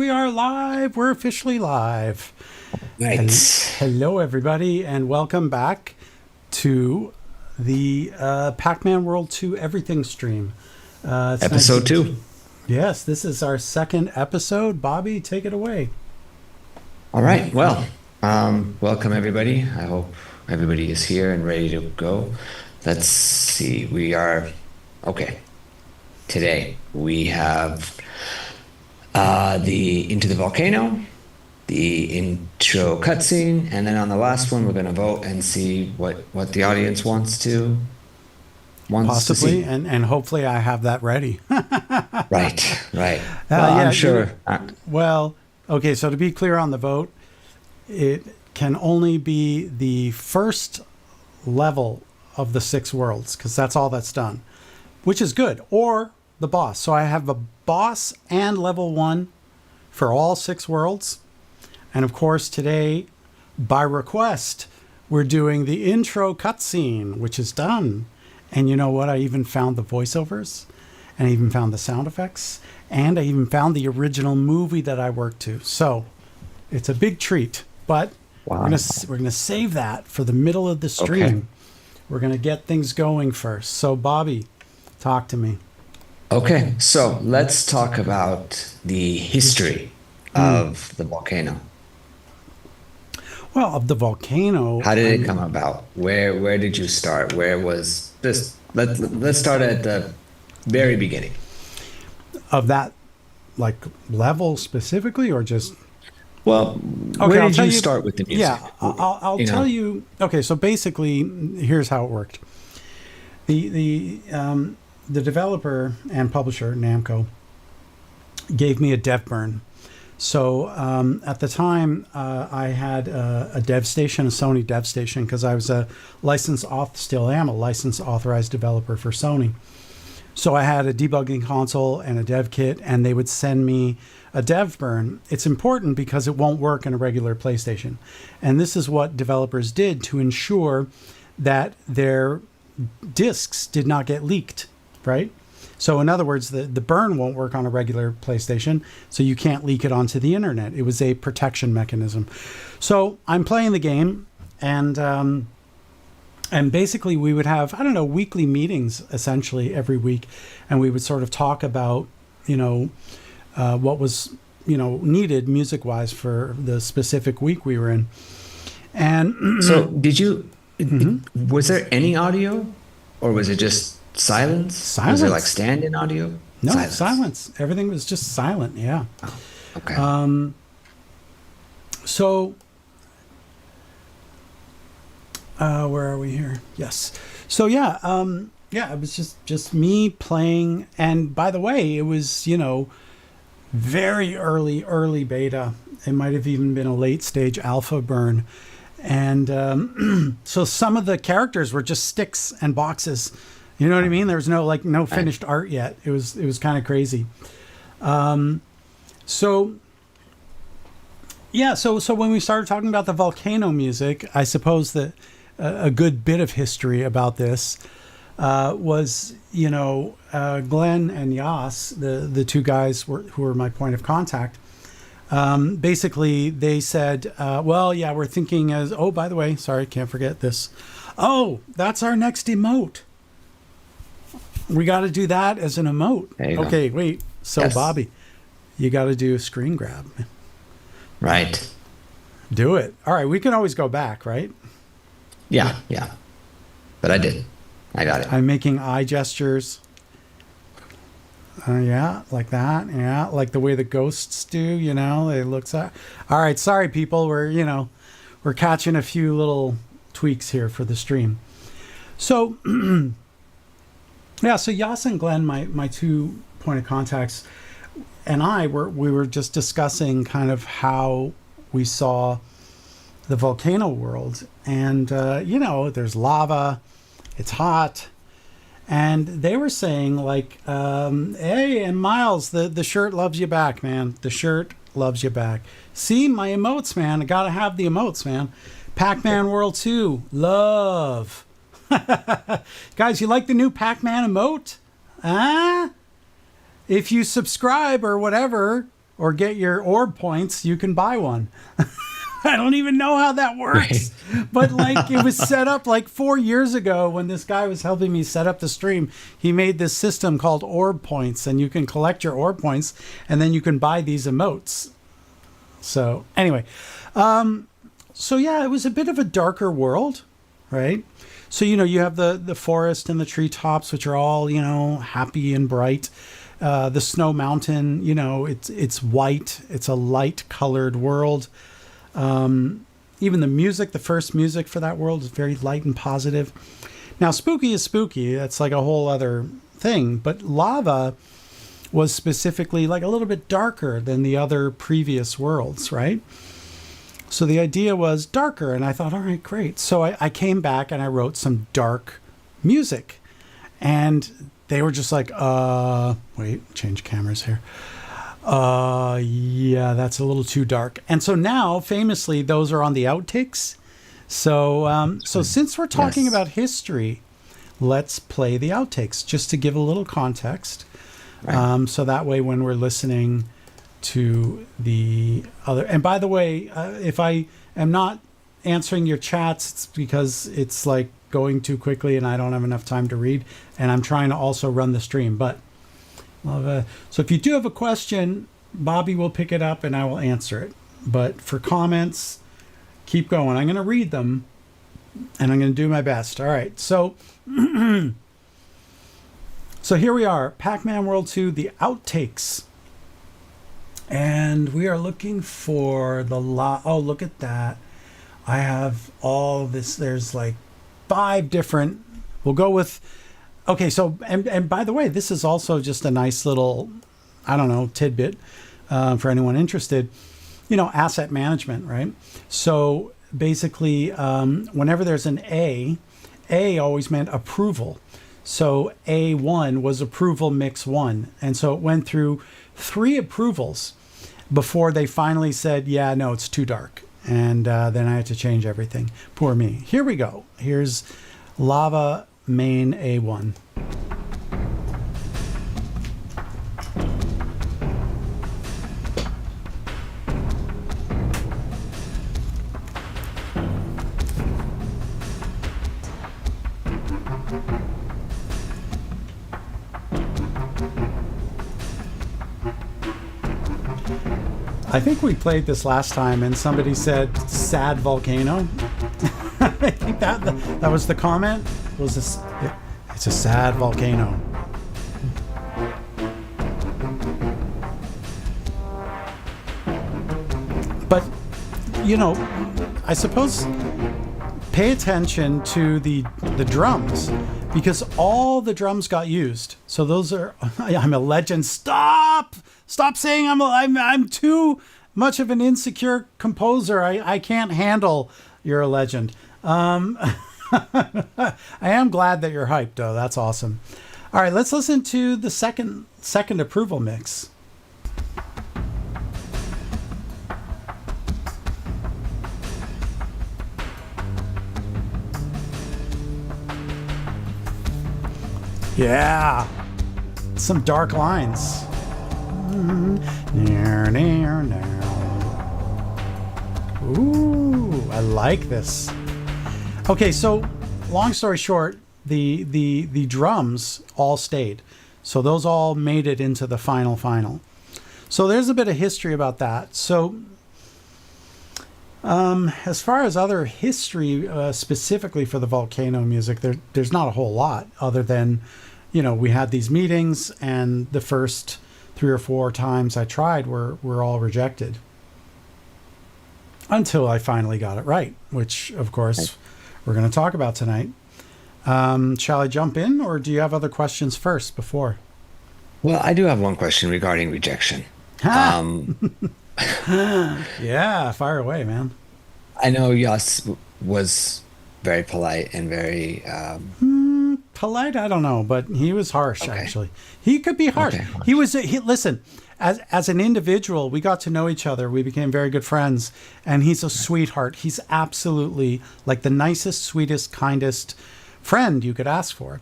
we are live. We're officially live. Right. Hello, everybody, and welcome back to the Pac-Man World 2 Everything stream. It's Episode 2. Yes, this is our second episode. Bobby, take it away. All right. Well, welcome everybody. I hope everybody is here and ready to go. Let's see. We are okay. Today we have the Into the Volcano, the intro cutscene, and then on the last one we're going to vote and see what the audience wants to Possibly, see. and hopefully I have that ready. Right. Well, Yeah, I'm sure. Well, okay, so to be clear on the vote, it can only be the first level of the 6 worlds, because that's all that's done, which is good, or the boss. So I have a boss and level 1 for all 6 worlds. And of course, today, by request, we're doing the intro cutscene, which is done. And you know what? I even found the voiceovers, and I even found the sound effects, and I even found the original movie that I worked to. So it's a big treat, but Wow. we're gonna save that for the middle of the stream. Okay. We're gonna get things going first. So Bobby, talk to me. Okay, so let's talk about the history of the volcano. Well, of the volcano. How did it come about? Where did you start? Where was this? Let's start at the very beginning. Of that, like, level specifically, or just? Well, Okay, where I'll did tell you you. start with the music? Yeah, I'll You know? tell you. Okay, so basically, here's how it worked. The developer and publisher Namco gave me a dev burn. So at the time, I had a dev station, a Sony dev station, because I was still am a licensed authorized developer for Sony. So I had a debugging console and a dev kit, and they would send me a dev burn. It's important because it won't work in a regular PlayStation. And this is what developers did to ensure that their discs did not get leaked, right? So in other words, the burn won't work on a regular PlayStation, so you can't leak it onto the internet. It was a protection mechanism. So I'm playing the game, and basically we would have, I don't know, weekly meetings essentially every week, and we would sort of talk about, what was, needed music-wise for the specific week we were in. And So did you? Was there any audio, or was it just silence? Was there like Silence. stand-in audio? no, silence. Everything was just silent. Yeah. Okay. So, where are we here? Yes. So yeah, it was just me playing. And by the way, it was, very early beta. It might have even been a late stage alpha burn. And so some of the characters were just sticks and boxes. You know what I mean? There was no finished art yet. It was kind of crazy. So yeah, so when we started talking about the volcano music, I suppose that a good bit of history about this was, Glenn and Yas, the two guys who were my point of contact. Basically, they said, well, yeah, we're thinking oh, by the way, sorry, can't forget this. Oh, that's our next emote. We got to do that as an emote. There you go. Okay, wait. So, Yes. Bobby, you got to do a screen grab. Right. Do it. All right, we can always go back, right? Yeah. But I did. I got it. I'm making eye gestures. Yeah, like that. Yeah, like the way the ghosts do, they look so. All right, sorry people, we're catching a few little tweaks here for the stream. So, yeah, so Yas and Glenn, my two point of contacts, and we were just discussing kind of how we saw the volcano world, and there's lava, it's hot. And they were saying, like, hey, and Miles, the shirt loves you back, man. The shirt loves you back. See, my emotes, man. I got to have the emotes, man. Pac-Man World 2, love. Guys, you like the new Pac-Man emote? If you subscribe or whatever, or get your orb points, you can buy one. I don't even know how that works. Right. But like it was set up like 4 years ago when this guy was helping me set up the stream. He made this system called orb points, and you can collect your orb points and then you can buy these emotes. So anyway, so yeah, it was a bit of a darker world, right? So, you have the forest and the treetops, which are all, happy and bright. The snow mountain, it's white. It's a light colored world. Even the music, the first music for that world is very light and positive. Now, spooky is spooky. That's like a whole other thing. But lava was specifically like a little bit darker than the other previous worlds, right? So the idea was darker, and I thought, all right, great. So I came back and I wrote some dark music. And they were just like, wait, change cameras here. Yeah, that's a little too dark. And so now, famously, those are on the outtakes. So since we're talking about history, let's play the outtakes just to give a little context. Right. So that way, when we're listening to the other, and by the way, if I am not answering your chats, it's because it's like going too quickly and I don't have enough time to read, and I'm trying to also run the stream. But so if you do have a question, Bobby will pick it up and I will answer it. But for comments, keep going. I'm going to read them and I'm going to do my best. All right. So, so here we are, Pac-Man World 2, the outtakes. And we are looking for the oh, look at that. I have all this. There's like 5 different. We'll go with. Okay, so and by the way, this is also just a nice little, I don't know, tidbit for anyone interested. Asset management, right? So basically, whenever there's an A always meant approval. So A1 was approval mix 1, and so it went through 3 approvals before they finally said, yeah, no, it's too dark. And then I had to change everything. Poor me. Here we go. Here's Lava Main A1. I think we played this last time and somebody said sad volcano. I think that was the comment. Was this? It's a sad volcano. But I suppose pay attention to the drums, because all the drums got used. So those are. I'm a legend. Stop saying I'm too much of an insecure composer. I can't handle you're a legend. I am glad that you're hyped, though. That's awesome. All right, let's listen to the second approval mix. Yeah, some dark lines. Ooh, I like this. Okay, so long story short, the drums all stayed. So those all made it into the final. So there's a bit of history about that. So as far as other history specifically for the volcano music, there's not a whole lot other than, we had these meetings and the first 3 or 4 times I tried were all rejected. Until I finally got it right, which, of course, we're going to talk about tonight. Shall I jump in, or do you have other questions first before? Well, I do have one question regarding rejection. Yeah, fire away, man. I know Yas was very polite and very... polite, I don't know, but he was harsh, actually. He could be harsh. Okay, listen, as an individual, we got to know each other. We became very good friends, and he's a sweetheart. He's absolutely like the nicest, sweetest, kindest friend you could ask for.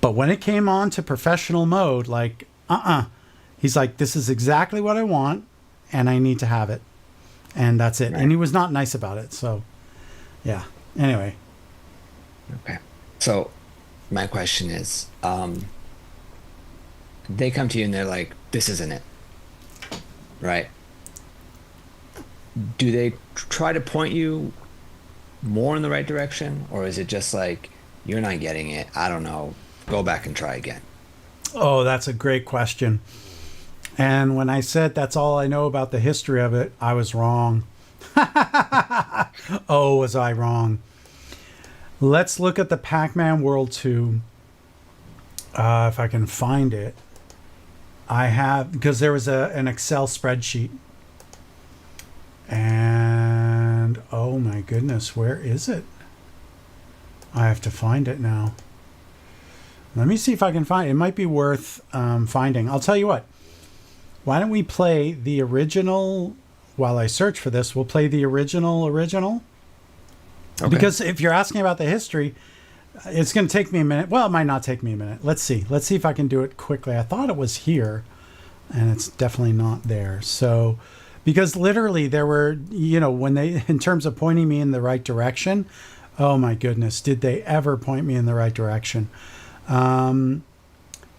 But when it came on to professional mode, like, He's like, this is exactly what I want, and I need to have it. And that's it. Right. And he was not nice about it. So, yeah. Anyway. Okay. So my question is, they come to you and they're like, this isn't it. Right? Do they try to point you more in the right direction? Or is it just like, you're not getting it? I don't know. Go back and try again. Oh, that's a great question. And when I said that's all I know about the history of it, I was wrong. Oh, was I wrong? Let's look at the Pac-Man World 2. If I can find it. I have, because there was an Excel spreadsheet. And, oh my goodness, where is it? I have to find it now. Let me see if I can find it. It might be worth finding. I'll tell you what. Why don't we play the original, while I search for this, we'll play the original. Okay. Because if you're asking about the history, it's going to take me a minute. Well, it might not take me a minute. Let's see. Let's see if I can do it quickly. I thought it was here, and it's definitely not there. So, because literally there were, when they, in terms of pointing me in the right direction, oh my goodness, did they ever point me in the right direction?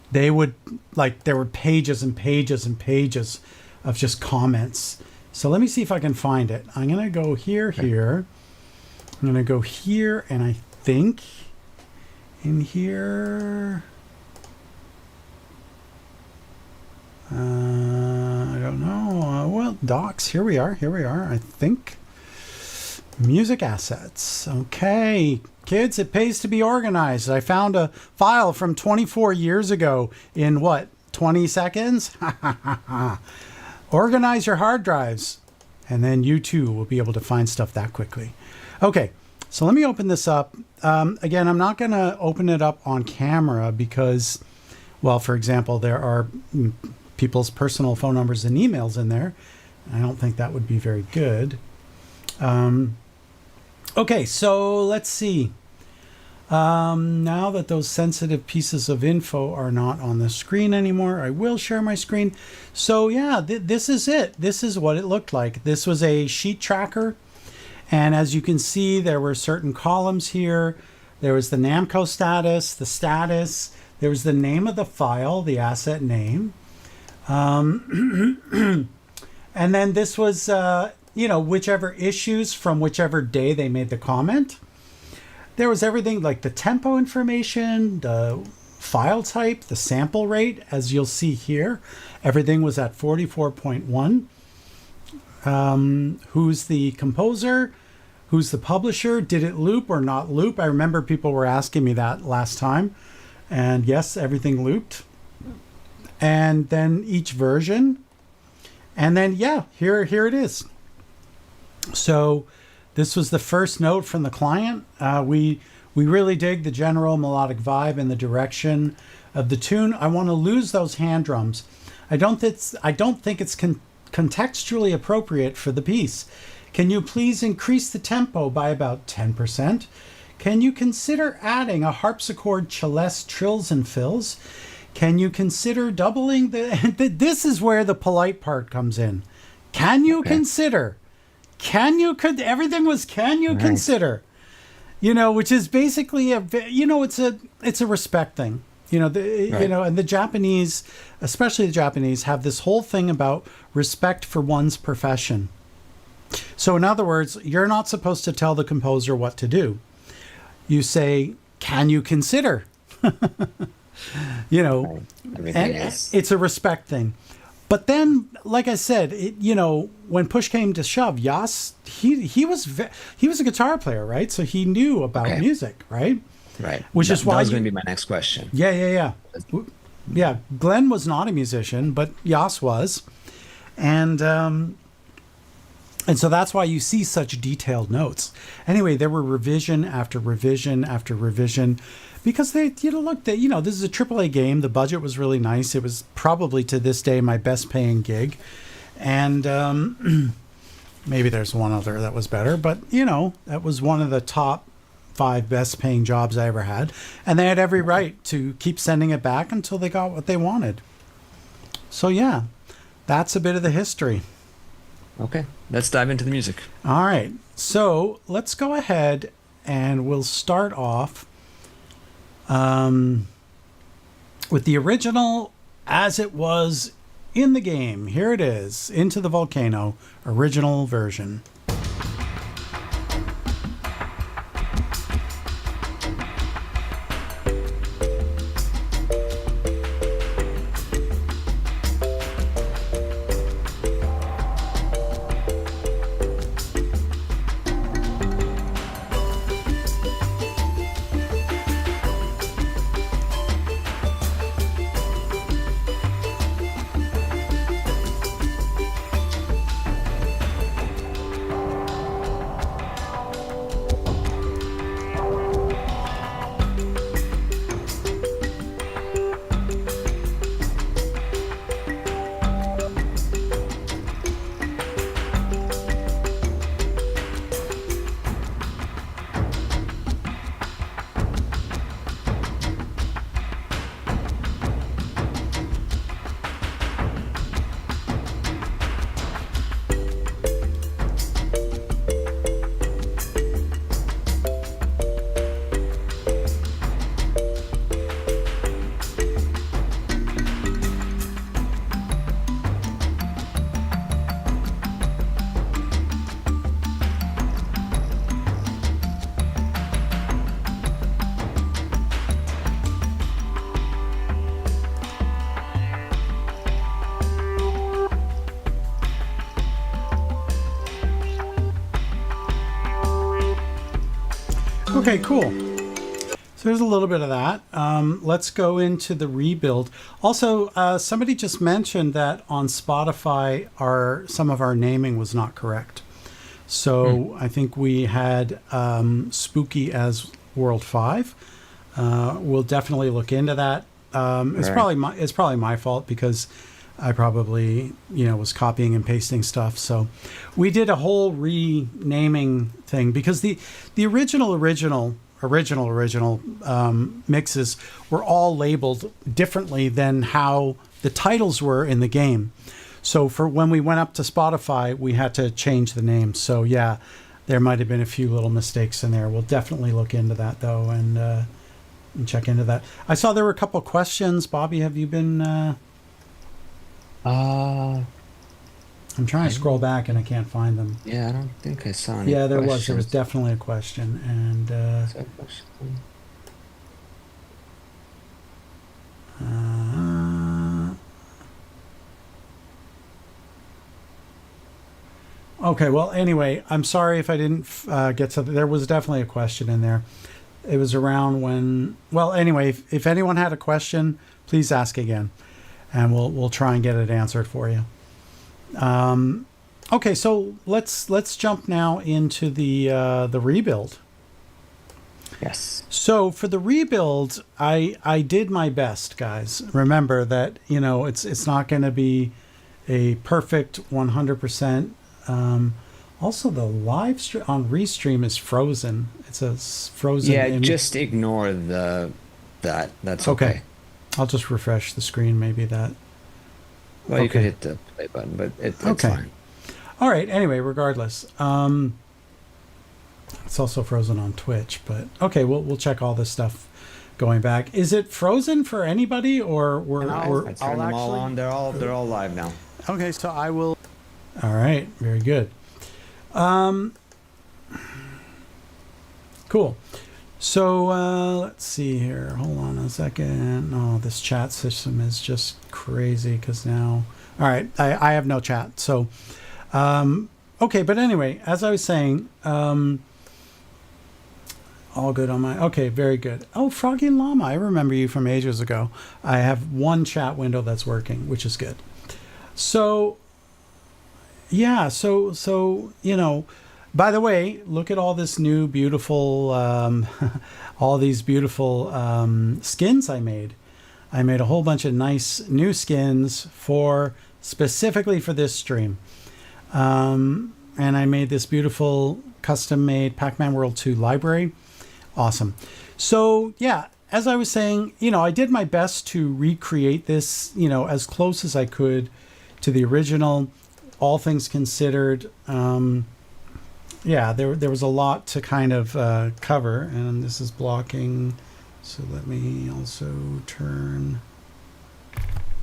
They would, like, there were pages and pages and pages of just comments. So let me see if I can find it. I'm going to go here. I'm going to go here, and I think in here, I don't know. Well, docs, here we are, I think. Music assets. Okay, kids, it pays to be organized. I found a file from 24 years ago in 20 seconds? Organize your hard drives, and then you too will be able to find stuff that quickly. Okay, so let me open this up. Again, I'm not going to open it up on camera because, well, for example, there are people's personal phone numbers and emails in there. I don't think that would be very good. Okay, so let's see. Now that those sensitive pieces of info are not on the screen anymore, I will share my screen. So yeah, this is it. This is what it looked like. This was a sheet tracker. And as you can see, there were certain columns here. There was the Namco status, the status. There was the name of the file, the asset name. And then this was, whichever issues from whichever day they made the comment. There was everything like the tempo information, the file type, the sample rate, as you'll see here. Everything was at 44.1. Who's the composer? Who's the publisher? Did it loop or not loop? I remember people were asking me that last time. And yes, everything looped. And then each version. And then, yeah, here it is. So this was the first note from the client. We really dig the general melodic vibe and the direction of the tune. I want to lose those hand drums. I don't think it's contextually appropriate for the piece. Can you please increase the tempo by about 10%? Can you consider adding a harpsichord, celeste, trills, and fills? Can you consider doubling this is where the polite part comes in. Can you consider? Everything was can you consider? Which is basically it's a respect thing. And the Japanese, especially the Japanese, have this whole thing about respect for one's profession. So in other words, you're not supposed to tell the composer what to do. You say, can you consider? It's a respect thing. But then, like I said, when push came to shove, Yas, he was a guitar player, right? So he knew about music, right? Right. Which is why that was going to be my next question. Yeah. Glenn was not a musician, but Yas was, and so that's why you see such detailed notes. Anyway, there were revision after revision after revision. Because this is a AAA game. The budget was really nice. It was probably to this day my best paying gig. And maybe there's one other that was better. But, that was one of the top 5 best paying jobs I ever had. And they had every right to keep sending it back until they got what they wanted. So yeah, that's a bit of the history. Okay, let's dive into the music. All right. So let's go ahead and we'll start off with the original as it was in the game. Here it is, Into the Volcano, original version. Okay, cool. So there's a little bit of that. Let's go into the rebuild. Also, somebody just mentioned that on Spotify, some of our naming was not correct. So I think we had Spooky as World 5. We'll definitely look into that. It's probably my fault because I probably was copying and pasting stuff. So we did a whole renaming thing because the original mixes were all labeled differently than how the titles were in the game. So for when we went up to Spotify, we had to change the name. So yeah, there might have been a few little mistakes in there. We'll definitely look into that though and check into that. I saw there were a couple questions. Bobby, have you been? I'm trying to scroll back and I can't find them. Yeah, I don't think I saw any. Yeah, there questions. was definitely a question, and Is that a question? Okay, well, anyway, I'm sorry if I didn't get to. There was definitely a question in there. It was around when. Well, anyway, if anyone had a question, please ask again, and we'll try and get it answered for you. Okay, so let's jump now into the rebuild. Yes. So for the rebuild, I did my best, guys. Remember that it's not going to be a perfect 100%. Also, the live stream on Restream is frozen. It's a frozen. Yeah, just ignore that. That's okay. I'll just refresh the screen. Maybe that. Well, you could hit the play button, but it's fine. All right. Anyway, regardless, it's also frozen on Twitch. But okay, we'll check all this stuff going back. Is it frozen for anybody, or I turned them all on. They're all live now. Okay, so I will. All right. Very good. Cool. So let's see here. Hold on a second. Oh, this chat system is just crazy because now. All right, I have no chat. So, okay. But anyway, as I was saying, all good on my. Okay, very good. Oh, Froggy Llama, I remember you from ages ago. I have one chat window that's working, which is good. So, yeah. So By the way, look at all this new beautiful, all these beautiful skins I made. I made a whole bunch of nice new skins specifically for this stream. And I made this beautiful custom-made Pac-Man World 2 library. Awesome. So, yeah, as I was saying, I did my best to recreate this, as close as I could to the original, all things considered. Yeah, there was a lot to kind of cover, and this is blocking. So let me also turn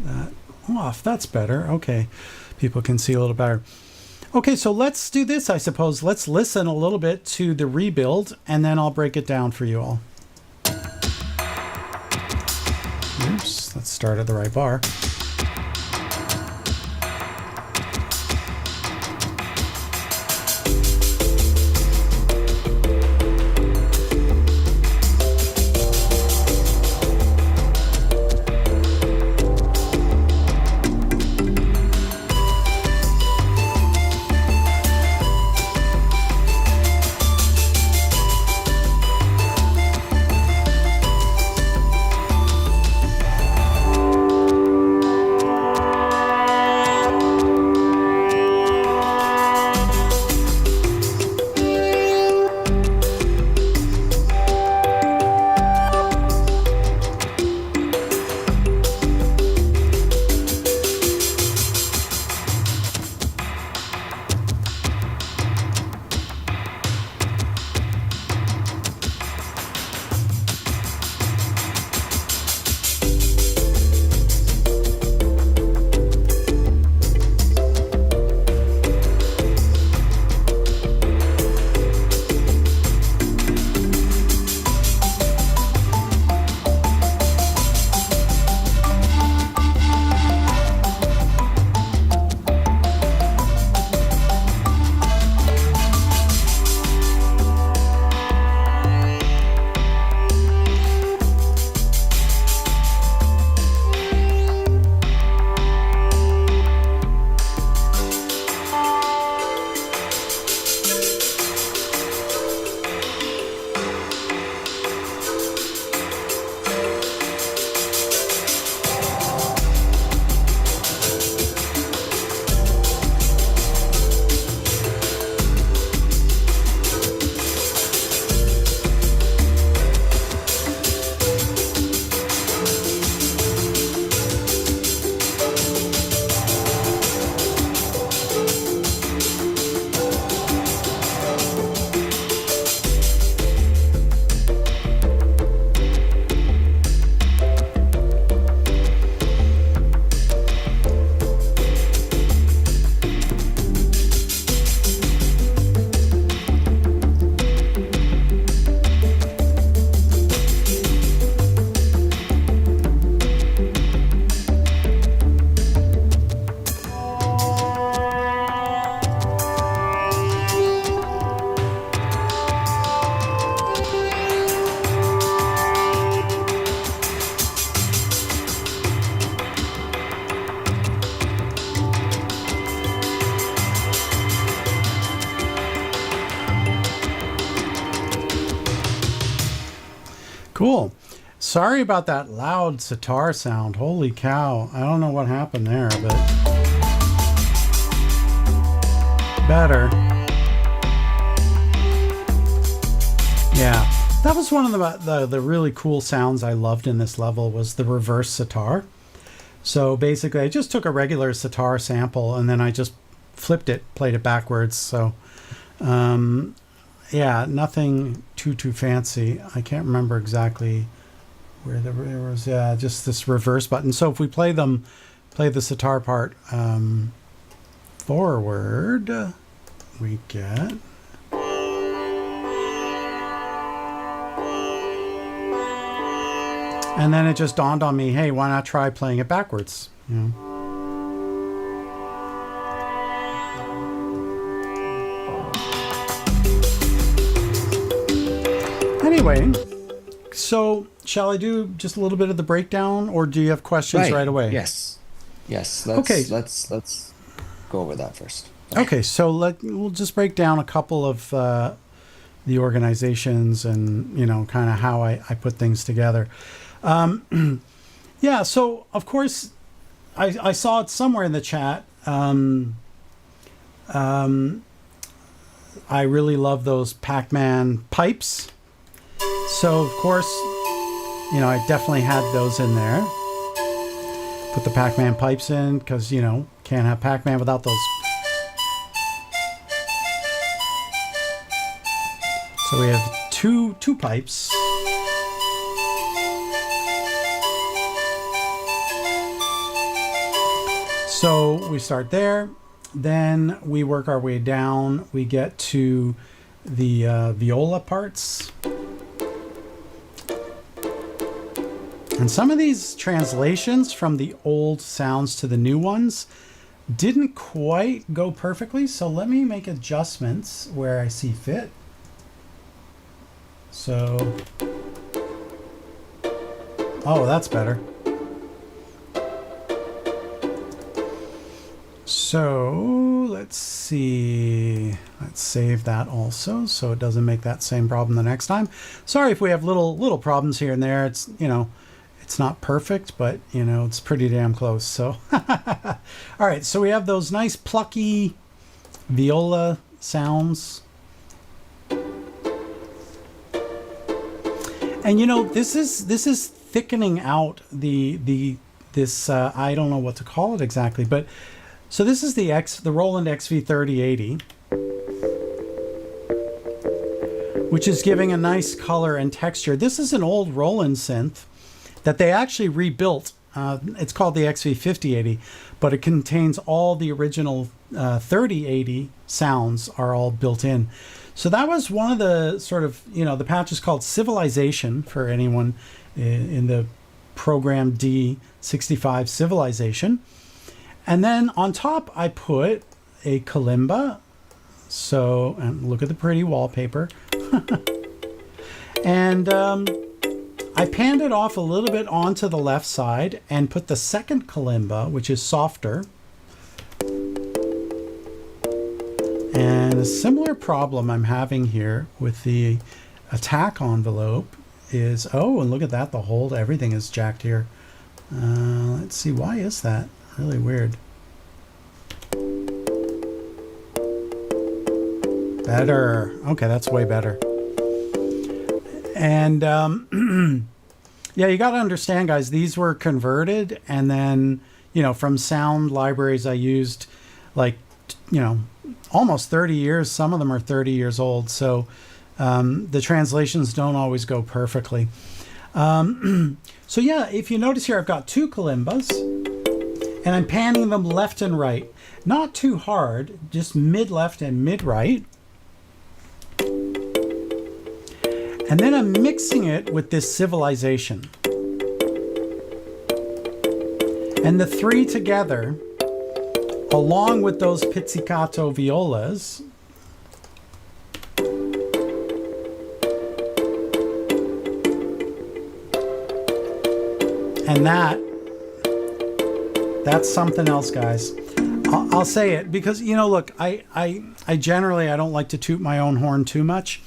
that off. That's better. Okay, people can see a little better. Okay, so let's do this, I suppose. Let's listen a little bit to the rebuild, and then I'll break it down for you all. Oops, let's start at the right bar. Cool. Sorry about that loud sitar sound. Holy cow. I don't know what happened there, but better. Yeah. That was one of the really cool sounds I loved in this level was the reverse sitar. So basically I just took a regular sitar sample and then I just flipped it, played it backwards. So yeah, nothing too fancy. I can't remember exactly where there was just this reverse button. So if we play the sitar part forward, we get and then it just dawned on me, hey, why not try playing it backwards? You know? Anyway, so shall I do just a little bit of the breakdown, or do you have questions right away? Yes. Let's go over that first. Okay, so we'll just break down a couple of the organizations and kind of how I put things together. Yeah, so of course I saw it somewhere in the chat. I really love those Pac-Man pipes. So of course, you know, I definitely had those in there. Put the Pac-Man pipes in because, you know, can't have Pac-Man without those. So we have two pipes. So we start there, then we work our way down. We get to the viola parts. And some of these translations from the old sounds to the new ones didn't quite go perfectly, so let me make adjustments where I see fit. So, oh, that's better. So let's see, let's save that also so it doesn't make that same problem the next time. Sorry if we have little problems here and there. It's, you know, it's not perfect, but you know, it's pretty damn close. So all right, so we have those nice plucky viola sounds. And you know, this is thickening out this I don't know what to call it exactly, but so this is the Roland XV3080, which is giving a nice color and texture. This is an old Roland synth that they actually rebuilt. It's called the XV5080, but it contains all the original 3080 sounds are all built in. So that was one of the sort of, you know, the patch is called Civilization for anyone in the program D65 Civilization. And then on top, I put a kalimba. So, and look at the pretty wallpaper. And I panned it off a little bit onto the left side and put the second kalimba, which is softer. And a similar problem I'm having here with the attack envelope is, oh, and look at that, the hold, everything is jacked here. Let's see, why is that? Really weird. Better. Okay, that's way better. And yeah, you got to understand, guys, these were converted, and then, you know, from sound libraries I used, like, you know, almost 30 years. Some of them are 30 years old. So the translations don't always go perfectly. So yeah, if you notice here, I've got two kalimbas, and I'm panning them left and right. Not too hard, just mid-left and mid-right. And then I'm mixing it with this Civilization. And the three together, along with those pizzicato violas, and that's something else, guys. I'll say it because, you know, look, I generally, I don't like to toot my own horn too much,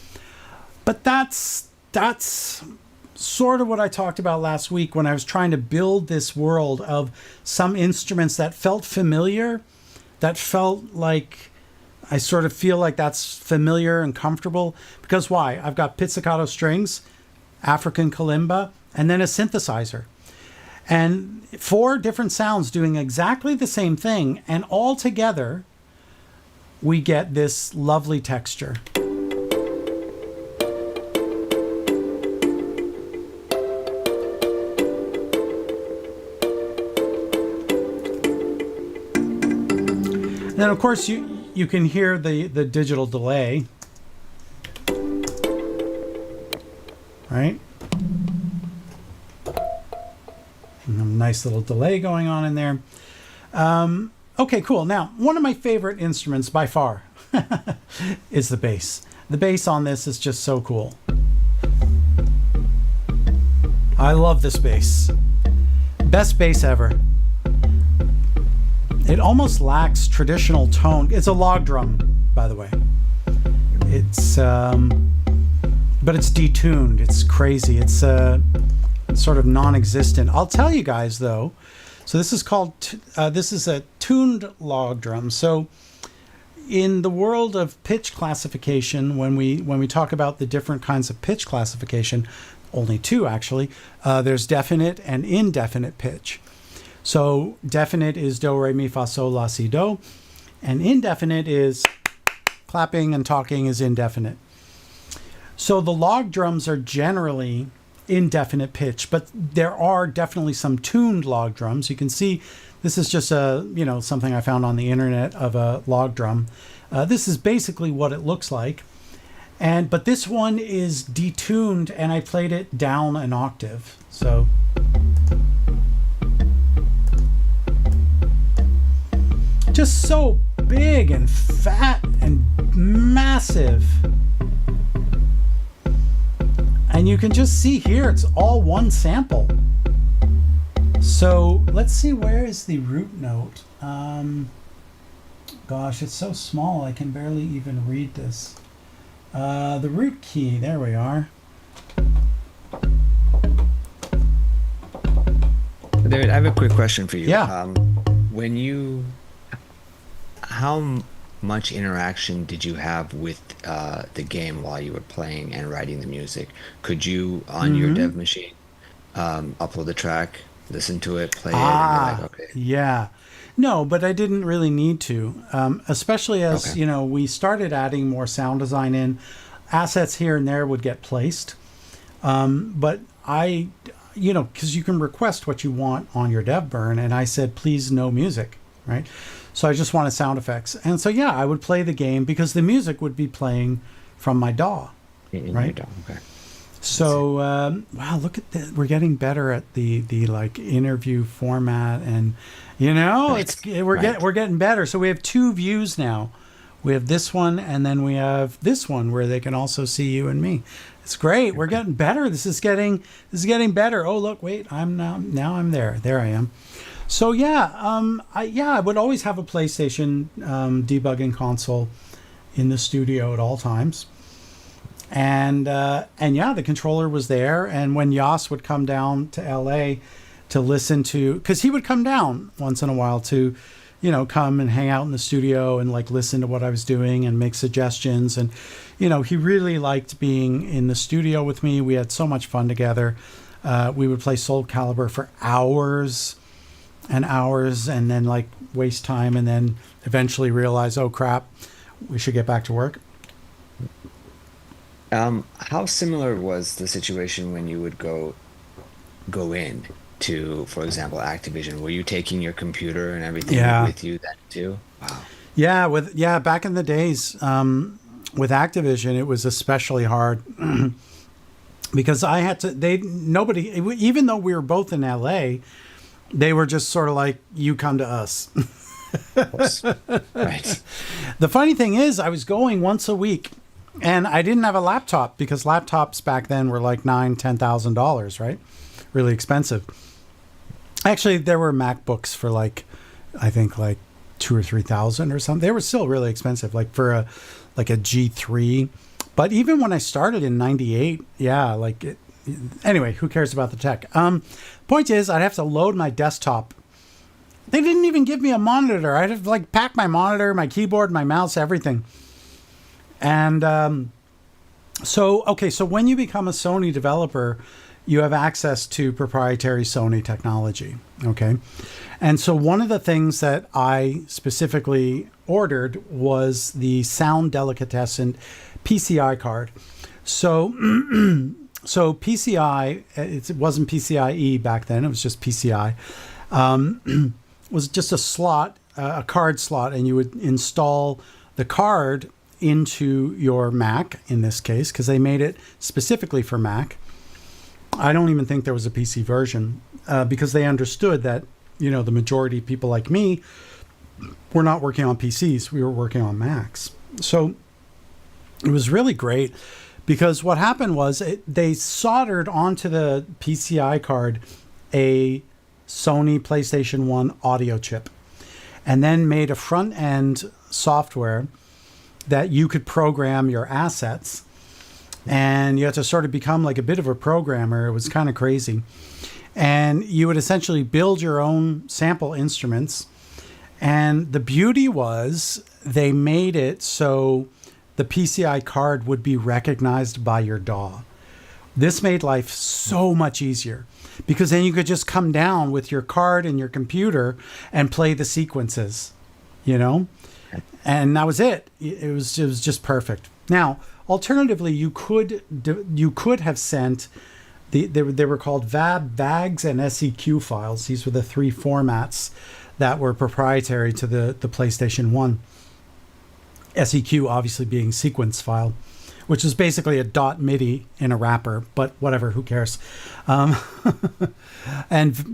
but that's sort of what I talked about last week when I was trying to build this world of some instruments that felt familiar, that felt like I sort of feel like that's familiar and comfortable. Because why? I've got pizzicato strings, African kalimba, and then a synthesizer. And 4 different sounds doing exactly the same thing, and all together we get this lovely texture. And then of course you can hear the digital delay, right? Nice little delay going on in there. Okay, cool. Now, one of my favorite instruments by far is the bass. The bass on this is just so cool. I love this bass. Best bass ever. It almost lacks traditional tone. It's a log drum, by the way. It's, but it's detuned. It's crazy. It's sort of non-existent. I'll tell you guys though. So this is called, this is a tuned log drum. So in the world of pitch classification, when we talk about the different kinds of pitch classification, only two actually. There's definite and indefinite pitch. So definite is do, re, mi, fa, sol, la, si, do. And indefinite is clapping and talking is indefinite. So the log drums are generally indefinite pitch, but there are definitely some tuned log drums. You can see this is just something I found on the internet of a log drum. This is basically what it looks like. But this one is detuned, and I played it down an octave. So just so big and fat and massive. And you can just see here, it's all one sample. So let's see, where is the root note? Gosh, it's so small, I can barely even read this. The root key, there we are. David, I have a quick question for you. Yeah. How much interaction did you have with the game while you were playing and writing the music? Could you, on your dev machine, upload the track, listen to it, play it, and be like, okay? Yeah. No, but I didn't really need to, especially as, we started adding more sound design in. Assets here and there would get placed. But I, because you can request what you want on your dev burn, and I said, please, no music, right? So I just wanted sound effects. And so, I would play the game because the music would be playing from my DAW, right? Your DAW, okay. So, wow, look at that. We're getting better at the like interview format, and we're getting better. So we have two views now. We have this one, and then we have this one where they can also see you and me. It's great. We're getting better. This is getting better. Oh, look, wait, I'm I'm there. There I am. So I would always have a PlayStation debugging console in the studio at all times. And the controller was there. And when Yas would come down to LA to listen to, because he would come down once in a while to, come and hang out in the studio and like listen to what I was doing and make suggestions. And, he really liked being in the studio with me. We had so much fun together. We would play Soul Calibur for hours and hours, and then like waste time, and then eventually realize, oh crap, we should get back to work. How similar was the situation when you would go in to, for example, Activision? Were you taking your computer and everything with you then too? Wow. Back in the days, with Activision, it was especially hard because I had to. Even though we were both in LA, they were just sort of like, you come to us. Right. The funny thing is, I was going once a week. And I didn't have a laptop because laptops back then were like $9,000-$10,000, right? Really expensive. Actually, there were MacBooks for I think $2,000 or $3,000 or something. They were still really expensive, like for a G3. But even when I started in '98, anyway, who cares about the tech? Point is, I'd have to load my desktop. They didn't even give me a monitor. I'd have to pack my monitor, my keyboard, my mouse, everything. And so when you become a Sony developer, you have access to proprietary Sony technology, okay? And so one of the things that I specifically ordered was the Sound Delicatessen PCI card. So PCI, it wasn't PCIe back then, it was just PCI, was just a slot, a card slot, and you would install the card into your Mac in this case, because they made it specifically for Mac. I don't even think there was a PC version because they understood that, the majority of people like me were not working on PCs. We were working on Macs. So it was really great because what happened was they soldered onto the PCI card a Sony PlayStation 1 audio chip and then made a front end software that you could program your assets, and you had to sort of become like a bit of a programmer. It was kind of crazy. And you would essentially build your own sample instruments. And the beauty was they made it so the PCI card would be recognized by your DAW, This made life so much easier because then you could just come down with your card and your computer and play the sequences, you know? And that was it. It was just perfect. Now, alternatively, you could have sent they were called VAGs and SEQ files. These were the three formats that were proprietary to the PlayStation 1. SEQ obviously being sequence file, which is basically a .MIDI in a wrapper, but whatever, who cares? And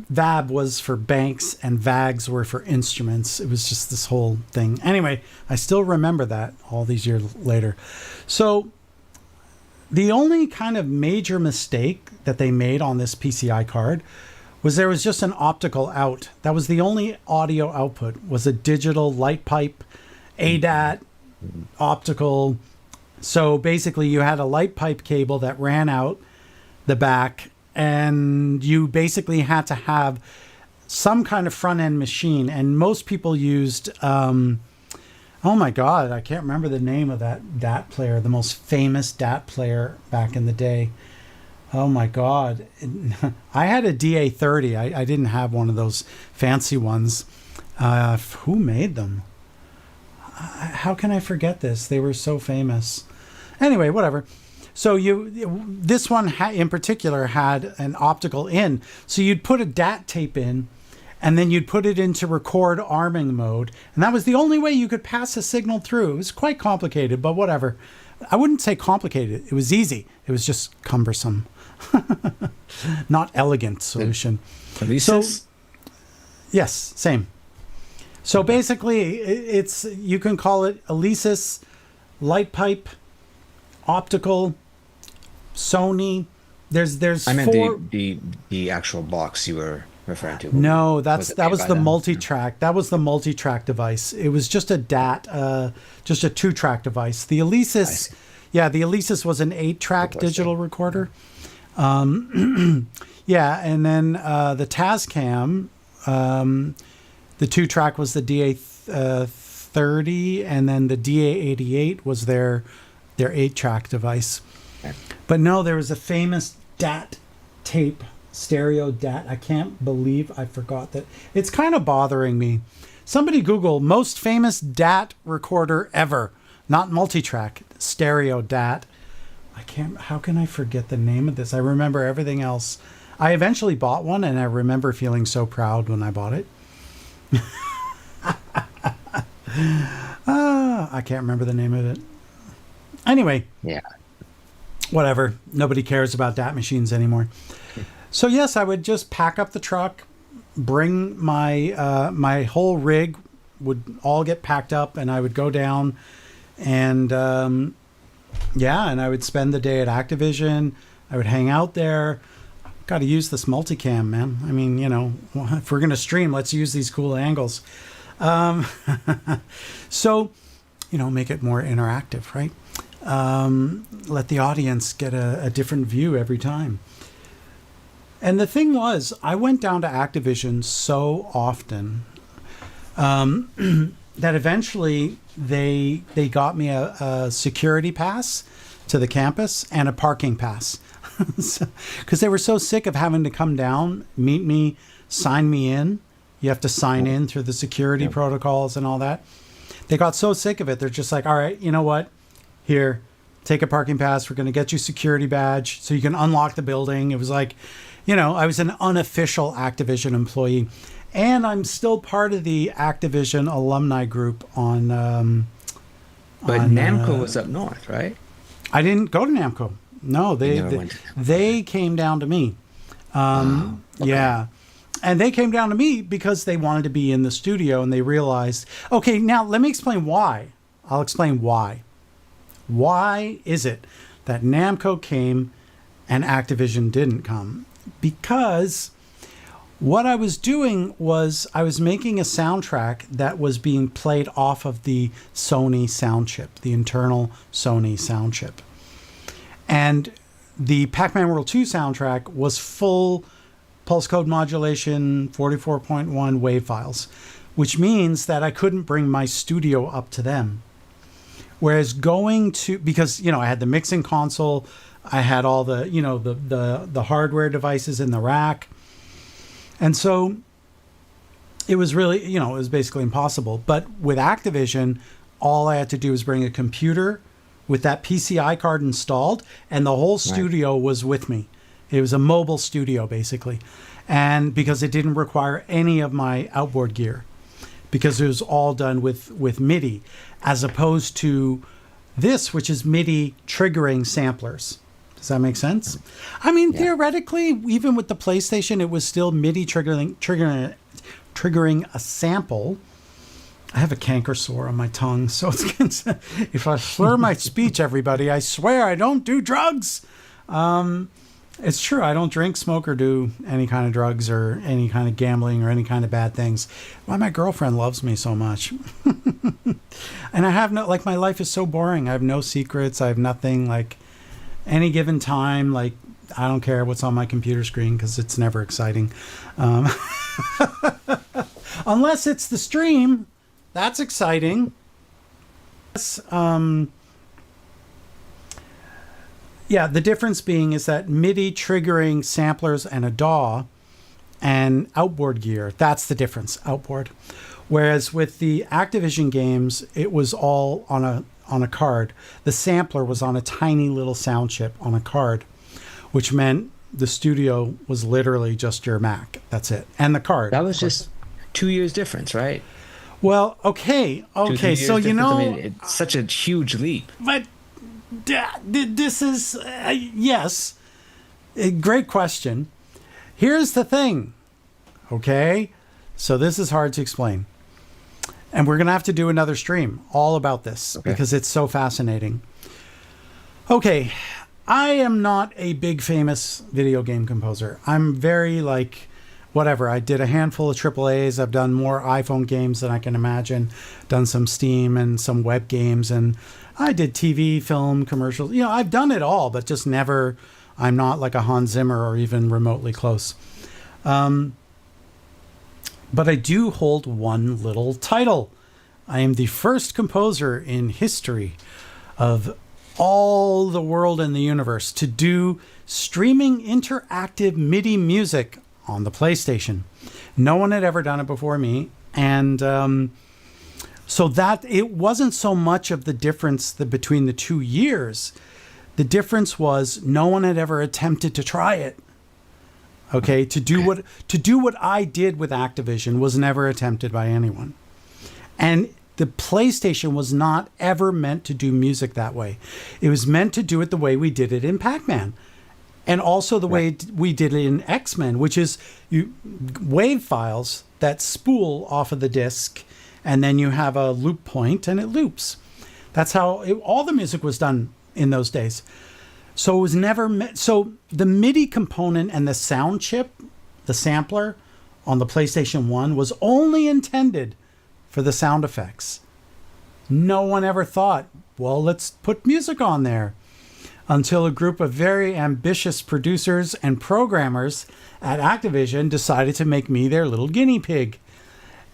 VAB was for banks and VAGs were for instruments. It was just this whole thing. Anyway, I still remember that all these years later. So the only kind of major mistake that they made on this PCI card was there was just an optical out. That was the only audio output, was a digital light pipe, ADAT, optical. So basically you had a light pipe cable that ran out the back, and you basically had to have some kind of front end machine. And most people used, oh my God, I can't remember the name of that DAT player, the most famous DAT player back in the day. Oh my God. I had a DA30. I didn't have one of those fancy ones. Who made them? How can I forget this? They were so famous. Anyway, whatever. So this one in particular had an optical in. So you'd put a DAT tape in, and then you'd put it into record arming mode. And that was the only way you could pass a signal through. It was quite complicated, but whatever. I wouldn't say complicated. It was easy. It was just cumbersome. Not elegant solution. So, yes, same. So basically, it's, you can call it Alesis, light pipe, optical, Sony. There's I meant four. the actual box you were referring to. No, that was the them? multi-track. That was the multi-track device. It was just a DAT, just a 2-track device. The Alesis, the Alesis was an 8-track digital recorder. Yeah, and then the Tascam, the 2-track was the DA30, and then the DA88 was their 8-track device. Okay. But no, there was a famous DAT tape, stereo DAT. I can't believe I forgot that. It's kind of bothering me. Somebody Google most famous DAT recorder ever. Not multi-track, stereo DAT. How can I forget the name of this? I remember everything else. I eventually bought one, and I remember feeling so proud when I bought it. I can't remember the name of it. Anyway. Yeah. Whatever. Nobody cares about DAT machines anymore. So yes, I would just pack up the truck, bring my my whole rig would all get packed up, and I would go down and and I would spend the day at Activision. I would hang out there. Got to use this multicam, man. I mean, if we're going to stream, let's use these cool angles. So, make it more interactive, right? Let the audience get a different view every time. And the thing was, I went down to Activision so often that eventually they got me a security pass to the campus and a parking pass. Because they were so sick of having to come down, meet me, sign me in. You have to sign in through the security protocols and all that. They got so sick of it, they're just like, all right, you know what? Here, take a parking pass. We're going to get you a security badge so you can unlock the building. It was like, I was an unofficial Activision employee. And I'm still part of the Activision alumni group on... But Namco was up north, right? I didn't go to Namco. No, they came down to me. Okay. Yeah. And they came down to me because they wanted to be in the studio, and they realized, okay, now let me explain why. I'll explain why. Why is it that Namco came and Activision didn't come? Because what I was doing was I was making a soundtrack that was being played off of the Sony sound chip, the internal Sony sound chip. And the Pac-Man World 2 soundtrack was full pulse code modulation, 44.1 wave files, which means that I couldn't bring my studio up to them. Whereas because, I had the mixing console, I had all the, the hardware devices in the rack. And so it was really, it was basically impossible. But with Activision, all I had to do was bring a computer with that PCI card installed, and the whole studio was with me. It was a mobile studio, basically. And because it didn't require any of my outboard gear, because it was all done with MIDI, as opposed to this, which is MIDI triggering samplers. Does that make sense? I mean, theoretically, even with the PlayStation, it was still MIDI triggering a sample. I have a canker sore on my tongue, so if I slur my speech, everybody, I swear I don't do drugs. It's true. I don't drink, smoke, or do any kind of drugs or any kind of gambling or any kind of bad things. Why my girlfriend loves me so much. And I have my life is so boring. I have no secrets. I have nothing. Like, any given time, like, I don't care what's on my computer screen because it's never exciting. Unless it's the stream. That's exciting. Yeah, the difference being is that MIDI triggering samplers and a DAW and outboard gear, that's the difference, outboard. Whereas with the Activision games, it was all on a card. The sampler was on a tiny little sound chip on a card, which meant the studio was literally just your Mac. That's it. And the card. That was just 2 years difference, right? Well, okay. So, I mean, it's such a huge leap. But this is, yes, a great question. Here's the thing, okay? So this is hard to explain. And we're going to have to do another stream all about this because it's so fascinating. Okay, I am not a big famous video game composer. I'm very whatever. I did a handful of AAAs. I've done more iPhone games than I can imagine. Done some Steam and some web games. And I did TV, film, commercials. I've done it all, but just never, I'm not like a Hans Zimmer or even remotely close. But I do hold one little title. I am the first composer in history of all the world and the universe to do streaming interactive MIDI music on the PlayStation. No one had ever done it before me. And so that it wasn't so much of the difference between the 2 years. The difference was no one had ever attempted to try it. Okay, to do what I did with Activision was never attempted by anyone. And the PlayStation was not ever meant to do music that way. It was meant to do it the way we did it in Pac-Man. And also the way we did it in X-Men, which is wave files that spool off of the disc, and then you have a loop point and it loops. That's how all the music was done in those days. So it was never so the MIDI component and the sound chip, the sampler on the PlayStation 1 was only intended for the sound effects. No one ever thought, well, let's put music on there. Until a group of very ambitious producers and programmers at Activision decided to make me their little guinea pig.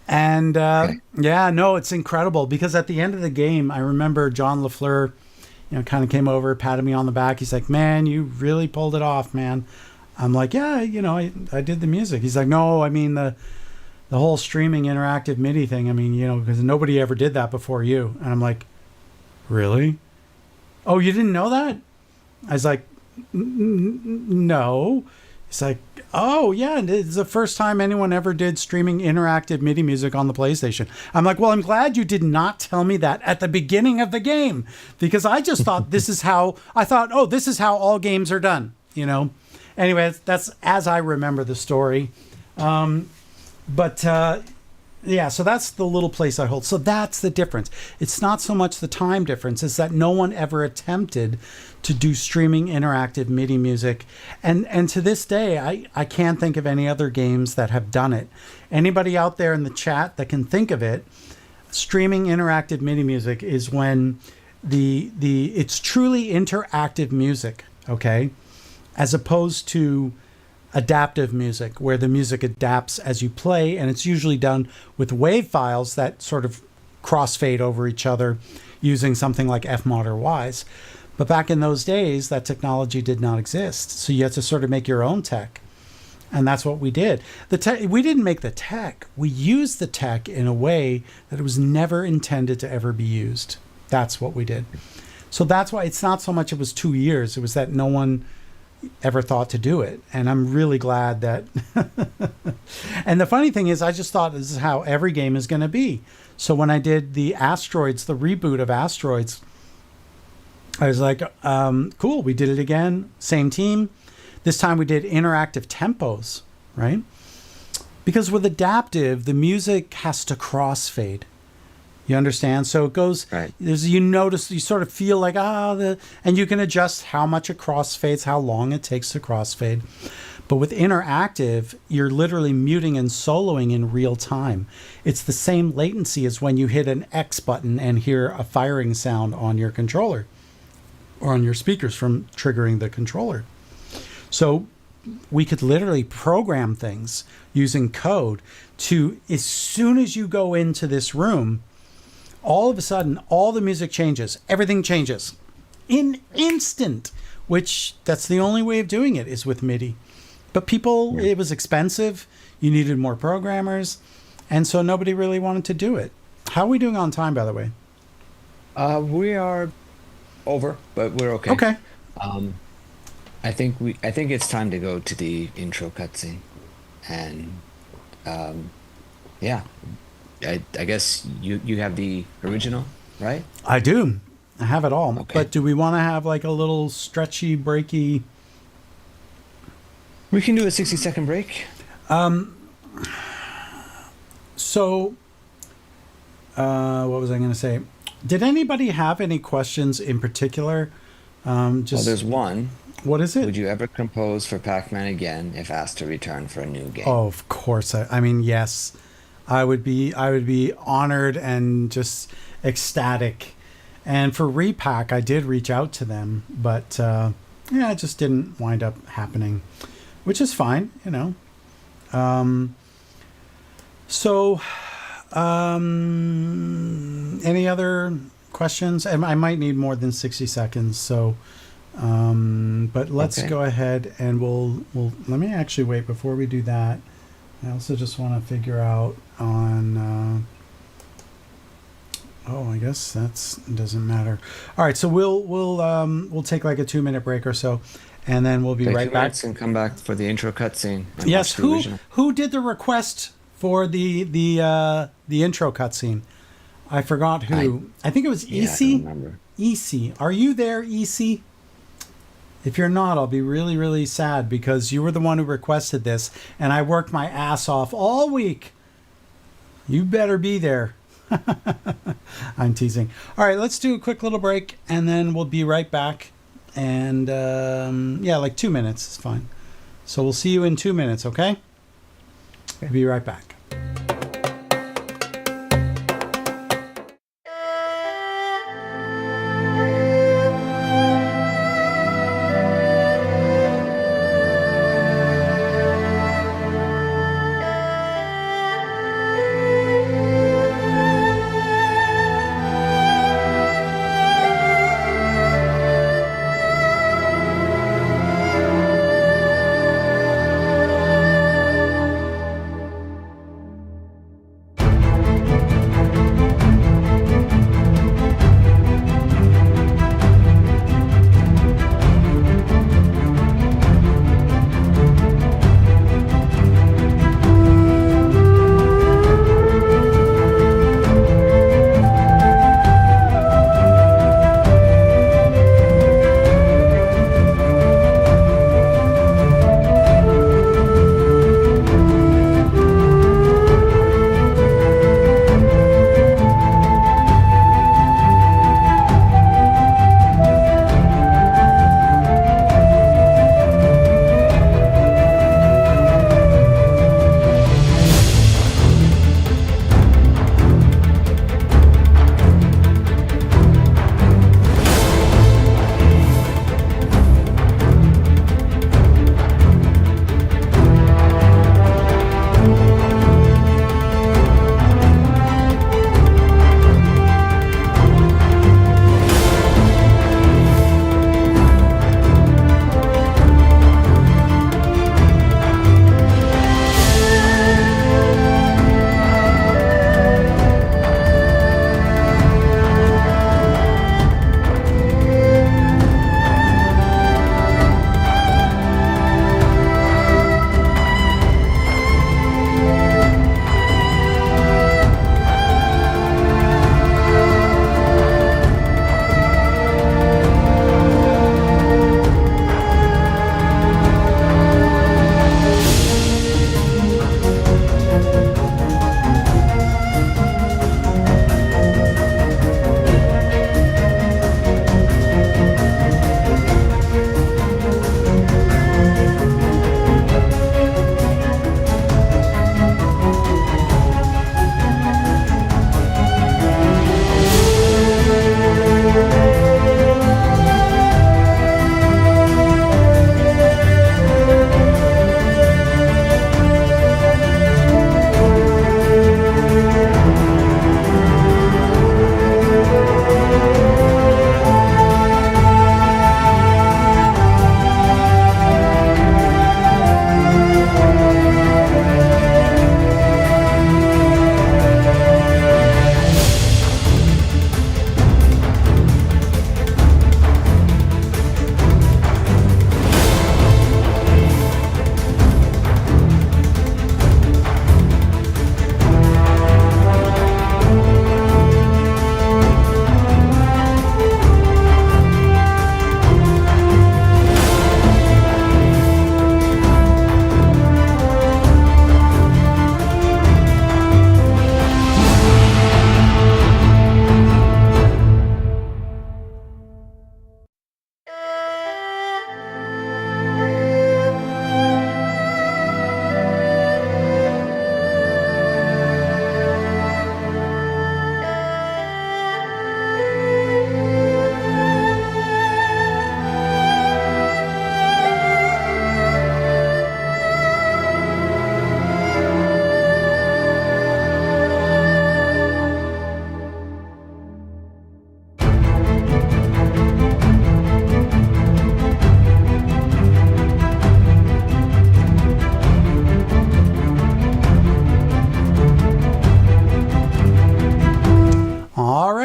And it's incredible because at the end of the game, I remember John LaFleur, kind of came over, patted me on the back. He's like, man, you really pulled it off, man. I'm like, yeah, I did the music. He's like, no, I mean, the whole streaming interactive MIDI thing. I mean, because nobody ever did that before you. And I'm like, really? Oh, you didn't know that? I was like, no. He's like, oh, yeah, it's the first time anyone ever did streaming interactive MIDI music on the PlayStation. I'm like, well, I'm glad you did not tell me that at the beginning of the game, because I just thought this is how all games are done, Anyway, that's as I remember the story. So that's the little place I hold. So that's the difference. It's not so much the time difference, it's that no one ever attempted to do streaming interactive MIDI music. And to this day, I can't think of any other games that have done it. Anybody out there in the chat that can think of it, streaming interactive MIDI music is when it's truly interactive music, okay? As opposed to adaptive music, where the music adapts as you play, and it's usually done with wave files that sort of crossfade over each other using something like Fmod or Wise. But back in those days, that technology did not exist. So you had to sort of make your own tech. And that's what we did. We didn't make the tech. We used the tech in a way that it was never intended to ever be used. That's what we did. So that's why it's not so much it was 2 years. It was that no one ever thought to do it. And I'm really glad that... And the funny thing is, I just thought this is how every game is going to be. So when I did the Asteroids, the reboot of Asteroids, I was like, cool, we did it again. Same team. This time we did interactive tempos, right? Because with adaptive, the music has to crossfade. You understand? So it goes, Right. you notice, you sort of feel like, and you can adjust how much it crossfades, how long it takes to crossfade. But with interactive, you're literally muting and soloing in real time. It's the same latency as when you hit an X button and hear a firing sound on your controller or on your speakers from triggering the controller. So we could literally program things using code to, as soon as you go into this room, all of a sudden, all the music changes. Everything changes in instant, which that's the only way of doing it is with MIDI. But people, it was expensive. You needed more programmers. And so nobody really wanted to do it. How are we doing on time, by the way? We are over, but we're okay. Okay. I think it's time to go to the intro cutscene, and yeah, I guess you have the original, right? I do. I have it all. Okay. But do we want to have like a little stretchy, breaky? We can do a 60-second break. So, what was I going to say? Did anybody have any questions in particular? Well, there's one. What is it? Would you ever compose for Pac-Man again if asked to return for a new game? Oh, of course. I mean, yes. I would be honored and just ecstatic. And for Repack, I did reach out to them, but it just didn't wind up happening, which is fine, you know. Any other questions? And I might need more than 60 seconds, so but let's go ahead and we'll let me actually wait before we do that. I also just want to figure out on I guess that doesn't matter. All right, so we'll take like a 2-minute break or so, and then we'll be right back and come back for the intro cutscene. Yes, who did the request for the intro cutscene? I forgot who. I think it was EC. I don't remember. EC, are you there, EC? If you're not, I'll be really, really sad because you were the one who requested this, and I worked my ass off all week. You better be there. I'm teasing. All right, let's do a quick little break, and then we'll be right back. And like 2 minutes is fine. So we'll see you in 2 minutes, okay? We'll be right back.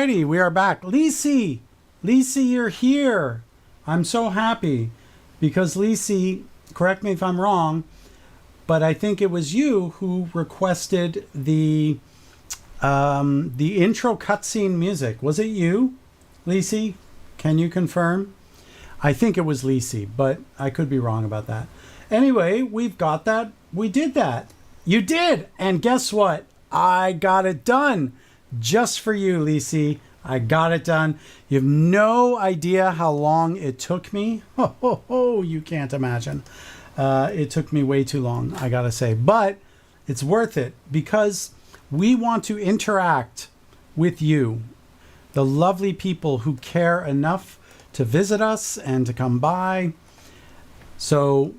righty, we are back. Lisi, you're here. I'm so happy because Lisi, correct me if I'm wrong, but I think it was you who requested the intro cutscene music. Was it you, Lisi? Can you confirm? I think it was Lisi, but I could be wrong about that. Anyway, we've got that. We did that. You did. And guess what? I got it done. Just for you, Lisi. I got it done. You have no idea how long it took me. You can't imagine. It took me way too long, I gotta say. But it's worth it because we want to interact with you, the lovely people who care enough to visit us and to come by. So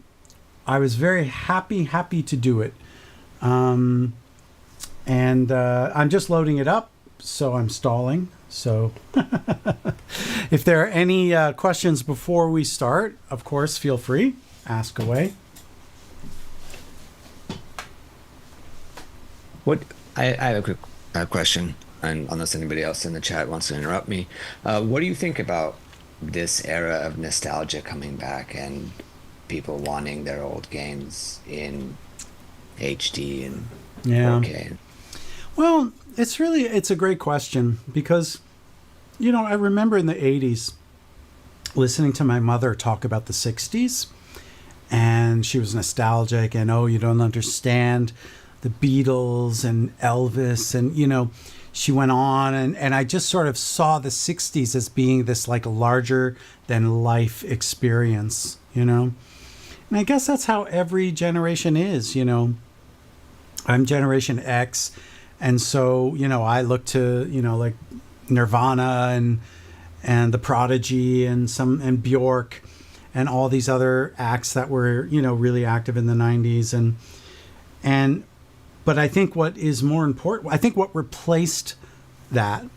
I was very happy to do it. And I'm just loading it up, so I'm stalling. So if there are any questions before we start, of course, feel free. Ask away. I have a quick question, and unless anybody else in the chat wants to interrupt me, what do you think about this era of nostalgia coming back and people wanting their old games in HD and 4K? Well, it's a great question because, I remember in the 80s listening to my mother talk about the 60s, and she was nostalgic and, you don't understand the Beatles and Elvis, and, she went on and I just sort of saw the 60s as being this like larger than life experience, And I guess that's how every generation is, I'm Generation X, and so, I look to, like Nirvana and The Prodigy and Bjork and all these other acts that were, really active in the 90s. But I think what is more important, I think what replaced that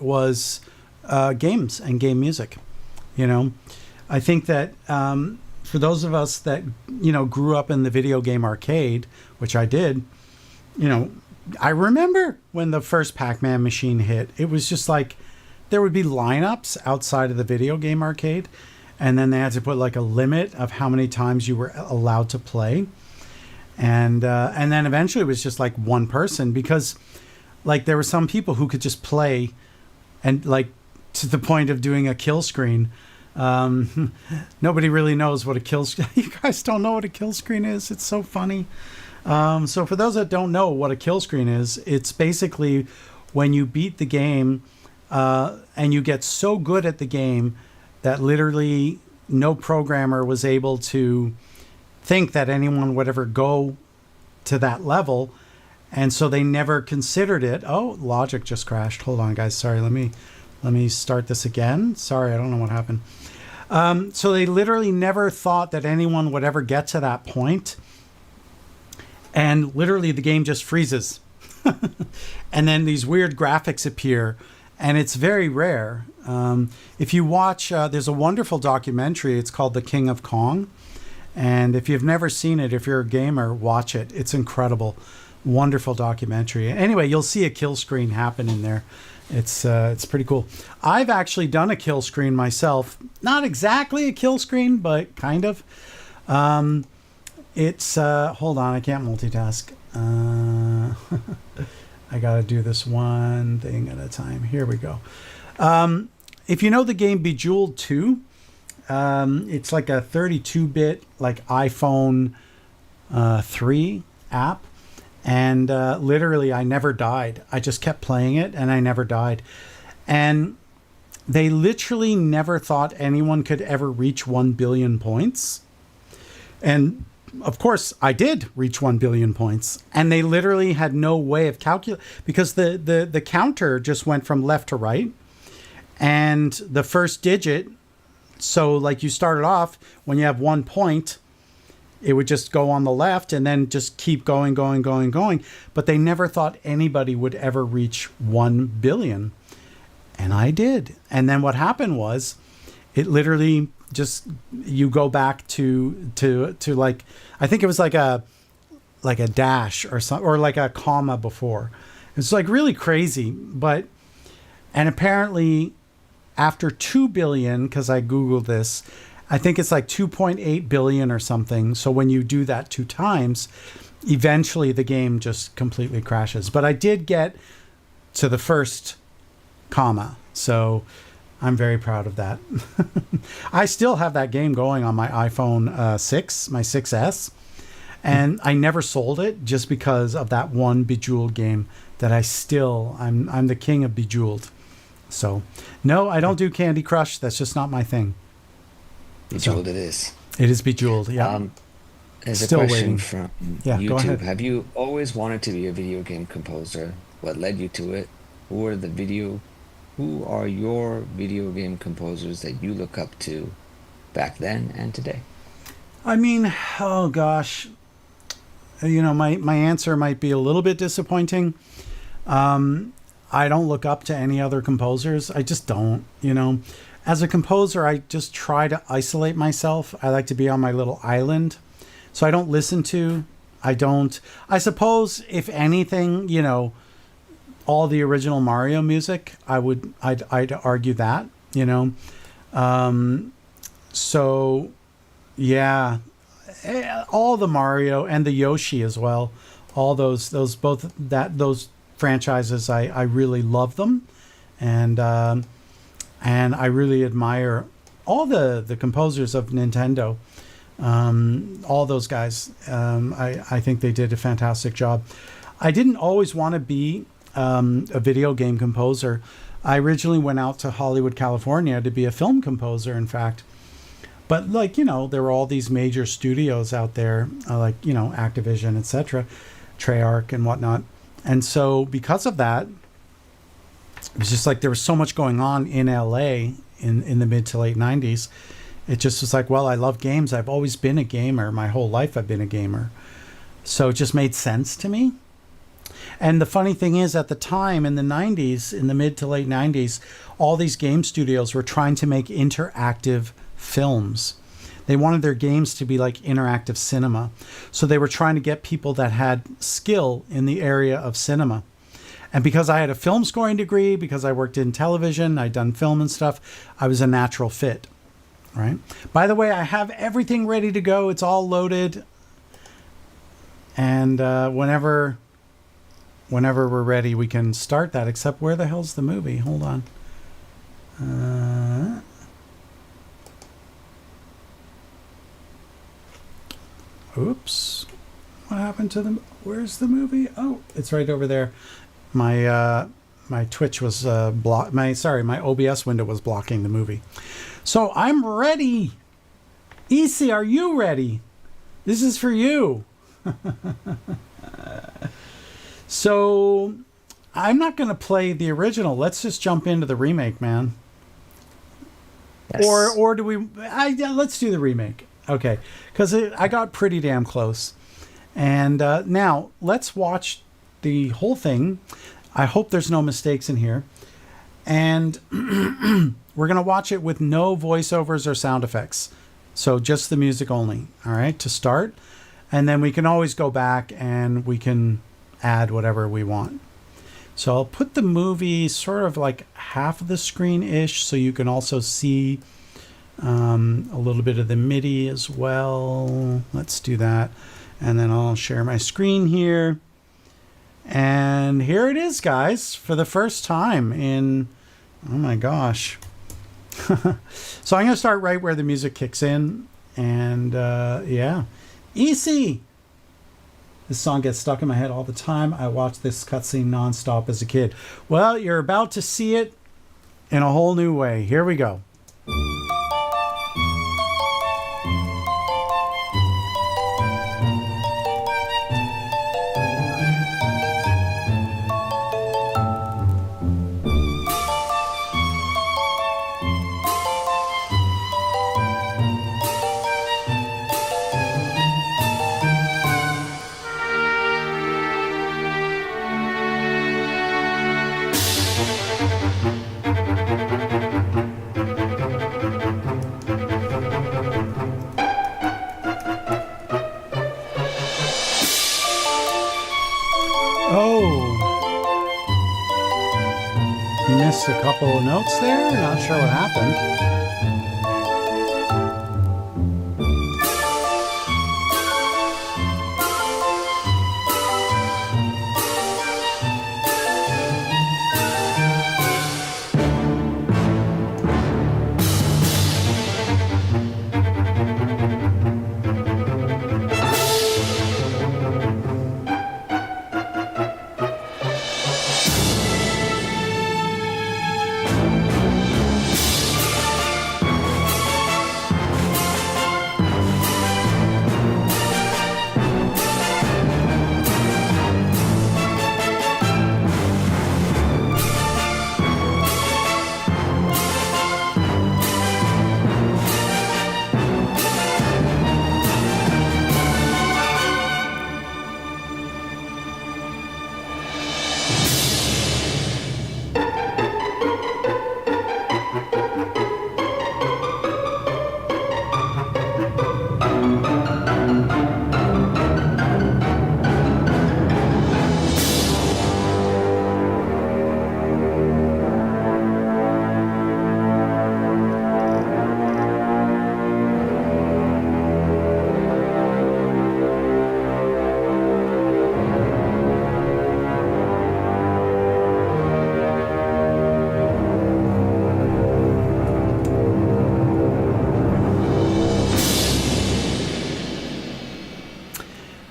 was games and game music. I think that for those of us that, grew up in the video game arcade, which I did, I remember when the first Pac-Man machine hit. It was just like there would be lineups outside of the video game arcade, and then they had to put like a limit of how many times you were allowed to play. And then eventually it was just like one person, because like there were some people who could just play and like to the point of doing a kill screen. Nobody really knows what a kill screen. You guys don't know what a kill screen is. It's so funny. So for those that don't know what a kill screen is, it's basically when you beat the game and you get so good at the game that literally no programmer was able to think that anyone would ever go to that level, and so they never considered it. Oh, logic just crashed. Hold on, guys. Sorry, let me start this again. Sorry, I don't know what happened. So they literally never thought that anyone would ever get to that point, and literally the game just freezes, and then these weird graphics appear, and it's very rare. If you watch, there's a wonderful documentary. It's called The King of Kong. And if you've never seen it, if you're a gamer, watch it. It's incredible. Wonderful documentary. Anyway, you'll see a kill screen happen in there. It's pretty cool. I've actually done a kill screen myself. Not exactly a kill screen, but kind of. It's, hold on, I can't multitask. I got to do this one thing at a time. Here we go. If you know the game Bejeweled 2, it's like a 32-bit like iPhone 3 app, and literally I never died. I just kept playing it and I never died. And they literally never thought anyone could ever reach 1 billion points. And of course I did reach 1 billion points, and they literally had no way of calculating, because the counter just went from left to right, and the first digit, so like you started off when you have 1 point, it would just go on the left and then just keep going. But they never thought anybody would ever reach 1 billion. And I did. And then what happened was it literally just, you go back to like, I think it was like a dash or something, or like a comma before. It's like really crazy. And apparently after 2 billion, because I Googled this, I think it's like 2.8 billion or something. So when you do that 2 times, eventually the game just completely crashes. But I did get to the first comma. So I'm very proud of that. I still have that game going on my iPhone 6, my 6S. And I never sold it just because of that one Bejeweled game that I'm the king of Bejeweled. So, no, I don't do Candy Crush. That's just not my thing. Bejeweled So, it is. it is Bejeweled, yeah. There's Still a question waiting. from Yeah, go ahead. YouTube. Have you always wanted to be a video game composer? What led you to it? Who are your video game composers that you look up to back then and today? I mean, oh gosh. My answer might be a little bit disappointing. I don't look up to any other composers. I just don't. As a composer, I just try to isolate myself. I like to be on my little island. So I don't listen to, I suppose if anything, all the original Mario music, I'd argue that. So yeah, all the Mario and the Yoshi as well. All those franchises, I really love them, and I really admire all the composers of Nintendo. All those guys, I think they did a fantastic job. I didn't always want to be a video game composer. I originally went out to Hollywood, California to be a film composer, in fact. But there were all these major studios out there, Activision, etc., Treyarch and whatnot. And so because of that, it was just like there was so much going on in LA in the mid to late 90s. It just was like, well, I love games. I've always been a gamer. My whole life I've been a gamer. So it just made sense to me. And the funny thing is, at the time in the 90s, in the mid to late 90s, all these game studios were trying to make interactive films. They wanted their games to be like interactive cinema. So they were trying to get people that had skill in the area of cinema. And because I had a film scoring degree, because I worked in television, I'd done film and stuff, I was a natural fit. Right? By the way, I have everything ready to go. It's all loaded. And whenever we're ready, we can start that. Except where the hell's the movie? Hold on. Oops. What happened to them? Where's the movie? Oh, it's right over there. My Twitch was blocked. My OBS window was blocking the movie. So I'm ready. Isi, are you ready? This is for you. So I'm not going to play the original. Let's just jump into the remake, man. Yes. Or do we? Let's do the remake. Okay, because I got pretty damn close. And now let's watch the whole thing. I hope there's no mistakes in here. And we're going to watch it with no voiceovers or sound effects. So just the music only, all right, to start. And then we can always go back and we can add whatever we want. So I'll put the movie sort of like half of the screen-ish so you can also see a little bit of the MIDI as well. Let's do that. And then I'll share my screen here. And here it is, guys, for the first time in, oh my gosh. So I'm going to start right where the music kicks in. And yeah. Easy. This song gets stuck in my head all the time. I watched this cutscene nonstop as a kid. Well, you're about to see it in a whole new way. Here we go. missed a couple of notes there. Not sure what happened.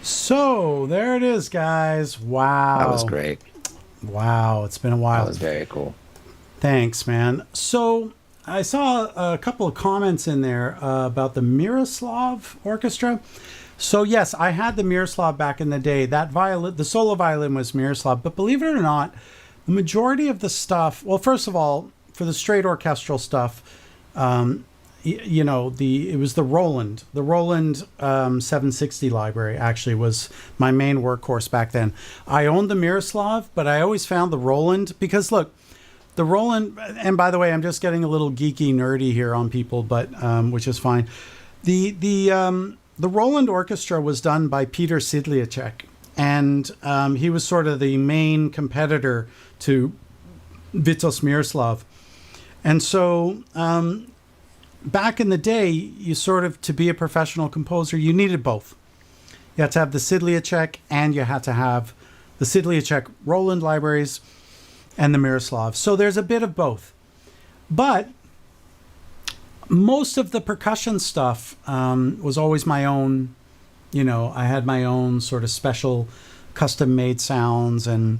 So there it is, guys. Wow. That was great. Wow. It's been a while. That was very cool. Thanks, man. So I saw a couple of comments in there about the Miroslav Orchestra. So yes, I had the Miroslav back in the day. That violin, the solo violin was Miroslav, but believe it or not, the majority of the stuff, well, first of all, for the straight orchestral stuff, it was the Roland. The Roland 760 library actually was my main workhorse back then. I owned the Miroslav, but I always found the Roland because look, the Roland, and by the way, I'm just getting a little geeky nerdy here on people, but which is fine. The Roland Orchestra was done by Peter Sidliacek, and he was sort of the main competitor to Vitos Miroslav. And so back in the day, you sort of, to be a professional composer, you needed both. You had to have the Sidliacek, and you had to have the Sidliacek Roland libraries and the Miroslav. So there's a bit of both. But most of the percussion stuff was always my own. I had my own sort of special custom-made sounds, and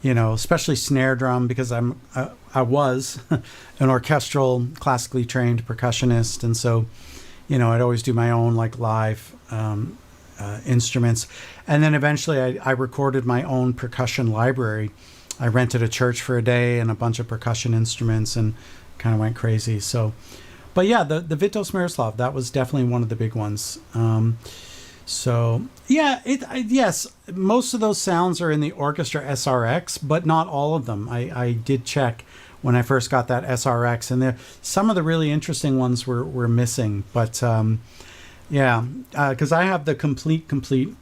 especially snare drum, because I was an orchestral, classically trained percussionist, and so I'd always do my own like live instruments. And then eventually I recorded my own percussion library. I rented a church for a day and a bunch of percussion instruments, and kind of went crazy. So, but yeah, the Vitos Miroslav, that was definitely one of the big ones. Yes, most of those sounds are in the Orchestra SRX, but not all of them. I did check when I first got that SRX, and some of the really interesting ones were missing. But because I have the complete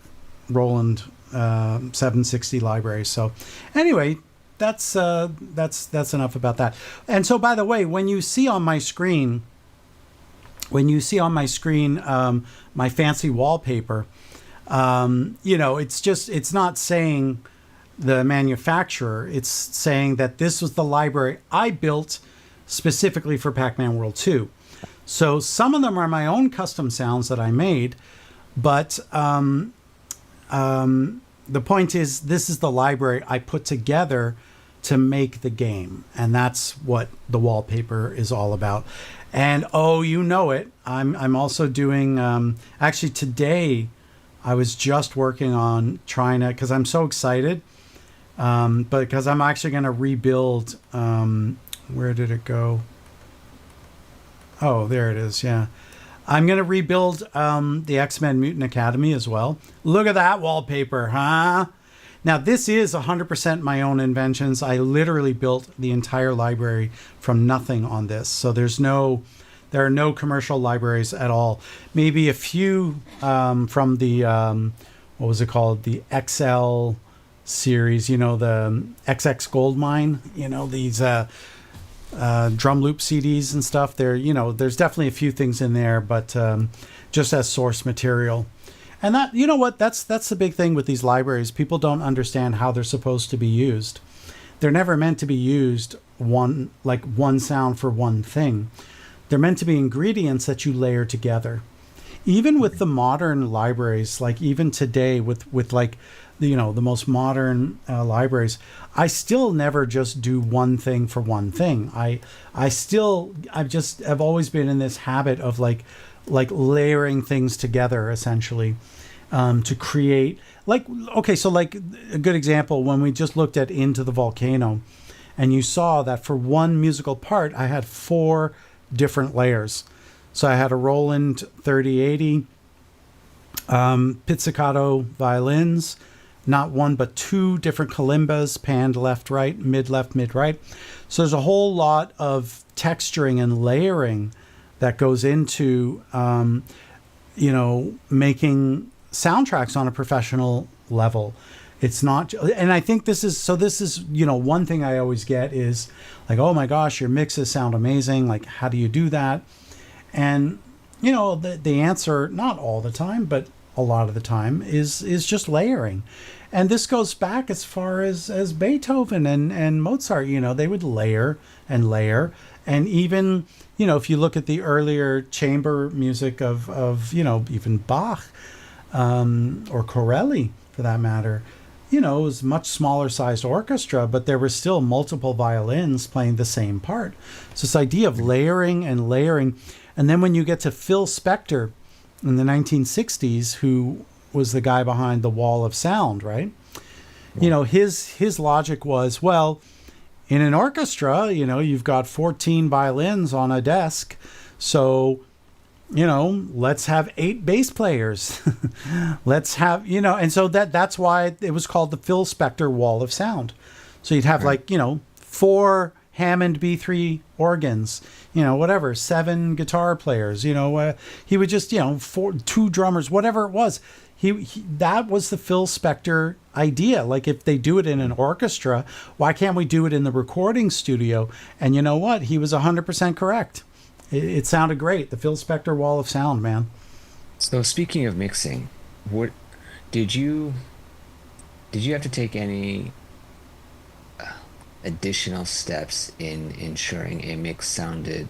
Roland 760 library. So anyway, that's enough about that. And so, by the way, when you see on my screen my fancy wallpaper, it's not saying the manufacturer. It's saying that this was the library I built specifically for Pac-Man World 2. So some of them are my own custom sounds that I made, but the point is, this is the library I put together to make the game, and that's what the wallpaper is all about. And I'm also doing. Actually, today I was just working on trying to, because I'm so excited, but because I'm actually going to rebuild. Where did it go? Oh, there it is. Yeah. I'm going to rebuild the X-Men Mutant Academy as well. Look at that wallpaper, huh? Now, this is 100% my own inventions. I literally built the entire library from nothing on this. So there are no commercial libraries at all. Maybe a few from the, what was it called? The XL series, you know, the XX Goldmine, you know, these drum loop CDs and stuff. There, you know, there's definitely a few things in there, but just as source material. And that, you know what, that's the big thing with these libraries. People don't understand how they're supposed to be used. They're never meant to be used one sound for one thing. They're meant to be ingredients that you layer together. Even with the modern libraries, like even today with like, you know, the most modern libraries, I still never just do one thing for one thing. I've always been in this habit of like layering things together, essentially, to create, like, okay, so like a good example, when we just looked at Into the Volcano, and you saw that for one musical part, I had 4 different layers. So I had a Roland 3080, pizzicato violins, not one but 2 different kalimbas, panned left, right, mid left, mid right. So there's a whole lot of texturing and layering that goes into, you know, making soundtracks on a professional level. It's not, and I think this is, you know, one thing I always get is like, oh my gosh, your mixes sound amazing. Like, how do you do that? And, you know, the answer, not all the time, but a lot of the time, is just layering. And this goes back as far as Beethoven and Mozart. You know, they would layer and layer. And even, you know, if you look at the earlier chamber music of you know, even Bach or Corelli, for that matter, you know, it was much smaller sized orchestra, but there were still multiple violins playing the same part. So this idea of layering and layering. And then when you get to Phil Spector in the 1960s, who was the guy behind the Wall of Sound, right? You know, his logic was, well, in an orchestra, you know, you've got 14 violins on a desk. So, you know, let's have 8 bass players. Let's have, you know, and so that's why it was called the Phil Spector Wall of Sound. So you'd have like, you know, 4 Hammond B3 organs, you know, whatever, 7 guitar players, you know, he would just, you know, 2 drummers, whatever it was. He that was the Phil Spector idea. Like, if they do it in an orchestra, why can't we do it in the recording studio? And you know what? He was 100% correct. It sounded great. The Phil Spector Wall of Sound, man. So speaking of mixing, what did you have to take any additional steps in ensuring a mix sounded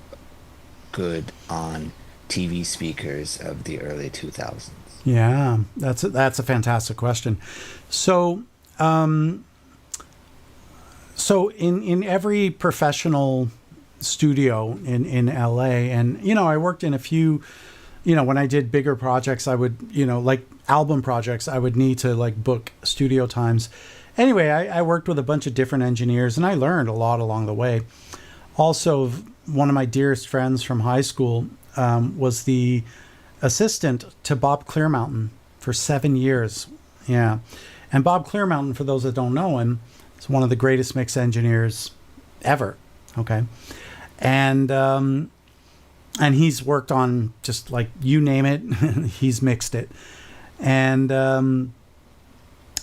good on TV speakers of the early 2000s? Yeah, that's a fantastic question. So, so in every professional studio in LA, and you know, I worked in a few, you know, when I did bigger projects, I would, you know, like album projects, I would need to like book studio times. Anyway, I worked with a bunch of different engineers, and I learned a lot along the way. Also, one of my dearest friends from high school was the assistant to Bob Clearmountain for 7 years. Yeah. And Bob Clearmountain, for those that don't know him, is one of the greatest mix engineers ever. Okay. And he's worked on just like, you name it, he's mixed it. And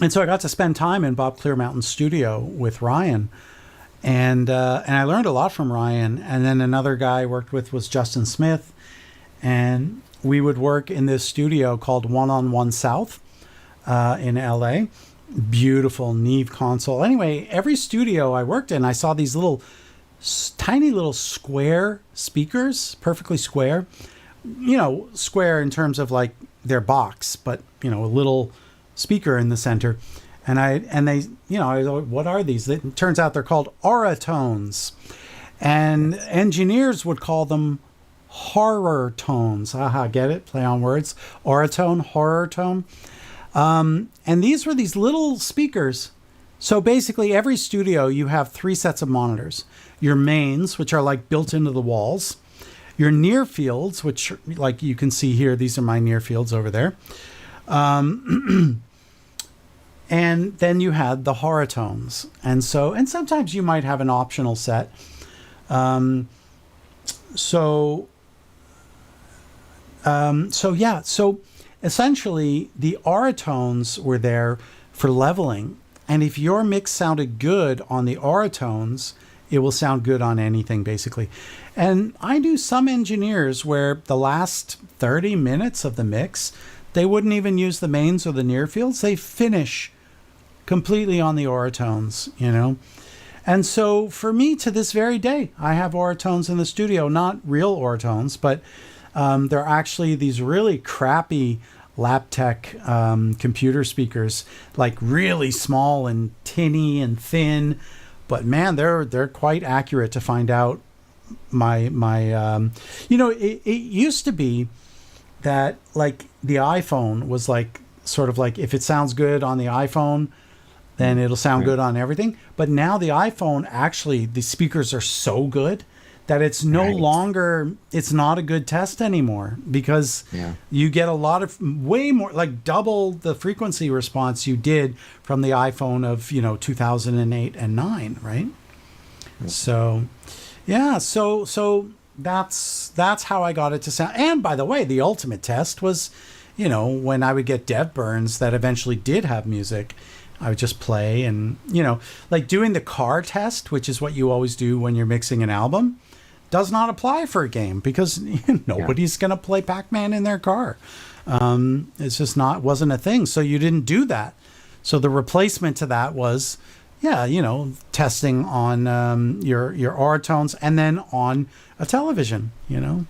so I got to spend time in Bob Clearmountain's studio with Ryan. And I learned a lot from Ryan. And then another guy I worked with was Justin Smith. And we would work in this studio called 1-on-1 South in LA. Beautiful Neve console. Anyway, every studio I worked in, I saw these tiny little square speakers, perfectly square. You know, square in terms of like their box, but, you know, a little speaker in the center. And they, you know, I thought, what are these? It turns out they're called auratones. And engineers would call them horror tones. Aha, get it? Play on words. Auratone, horror tone. And these were these little speakers. So basically every studio, you have 3 sets of monitors. Your mains, which are like built into the walls. Your near fields, which like you can see here, these are my near fields over there. And then you had the horror tones. And sometimes you might have an optional set. So essentially the auratones were there for leveling, And if your mix sounded good on the Auratones, it will sound good on anything, basically. And I knew some engineers where the last 30 minutes of the mix, they wouldn't even use the mains or the near fields. They finish completely on the Auratones, you know. And so for me, to this very day, I have Auratones in the studio, not real Auratones, but they're actually these really crappy Laptec computer speakers, like really small and tinny and thin. But man, they're quite accurate to find out my you know, it used to be that like the iPhone was like sort of like if it sounds good on the iPhone, then it'll sound good on everything. But now the iPhone, actually, the speakers are so good that it's no longer, it's not a good test anymore, because you get a lot of way more, like double the frequency response you did from the iPhone of, you know, 2008 and 9, right? So, yeah, so that's how I got it to sound. And by the way, the ultimate test was, you know, when I would get dev burns that eventually did have music, I would just play and, you know, like doing the car test, which is what you always do when you're mixing an album, does not apply for a game because nobody's going to play Pac-Man in their car. It's just wasn't a thing. So you didn't do that. So the replacement to that was, you know, testing on your Auratones and then on a television, you know.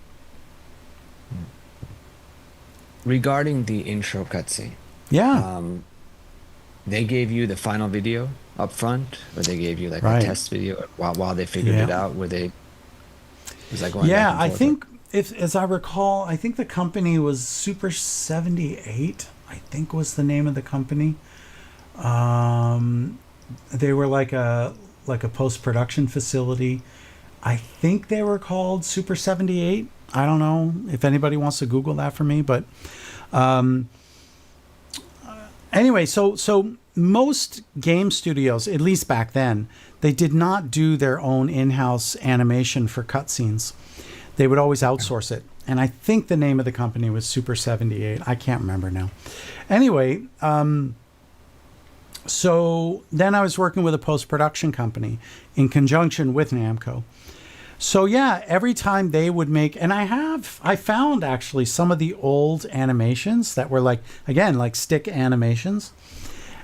Regarding the intro cutscene. Yeah. They gave you the final video up front, or they gave you like a test video while they figured it out, where they was like going back and I forth. think as I recall, I think the company was Super 78, I think was the name of the company. They were like a post-production facility. I think they were called Super 78. I don't know if anybody wants to Google that for me, but anyway, so most game studios, at least back then, they did not do their own in-house animation for cutscenes. They would always outsource it. And I think the name of the company was Super 78. I can't remember now. Anyway, so then I was working with a post-production company in conjunction with Namco. So yeah, every time they would make, and I found actually some of the old animations that were like, again, like stick animations.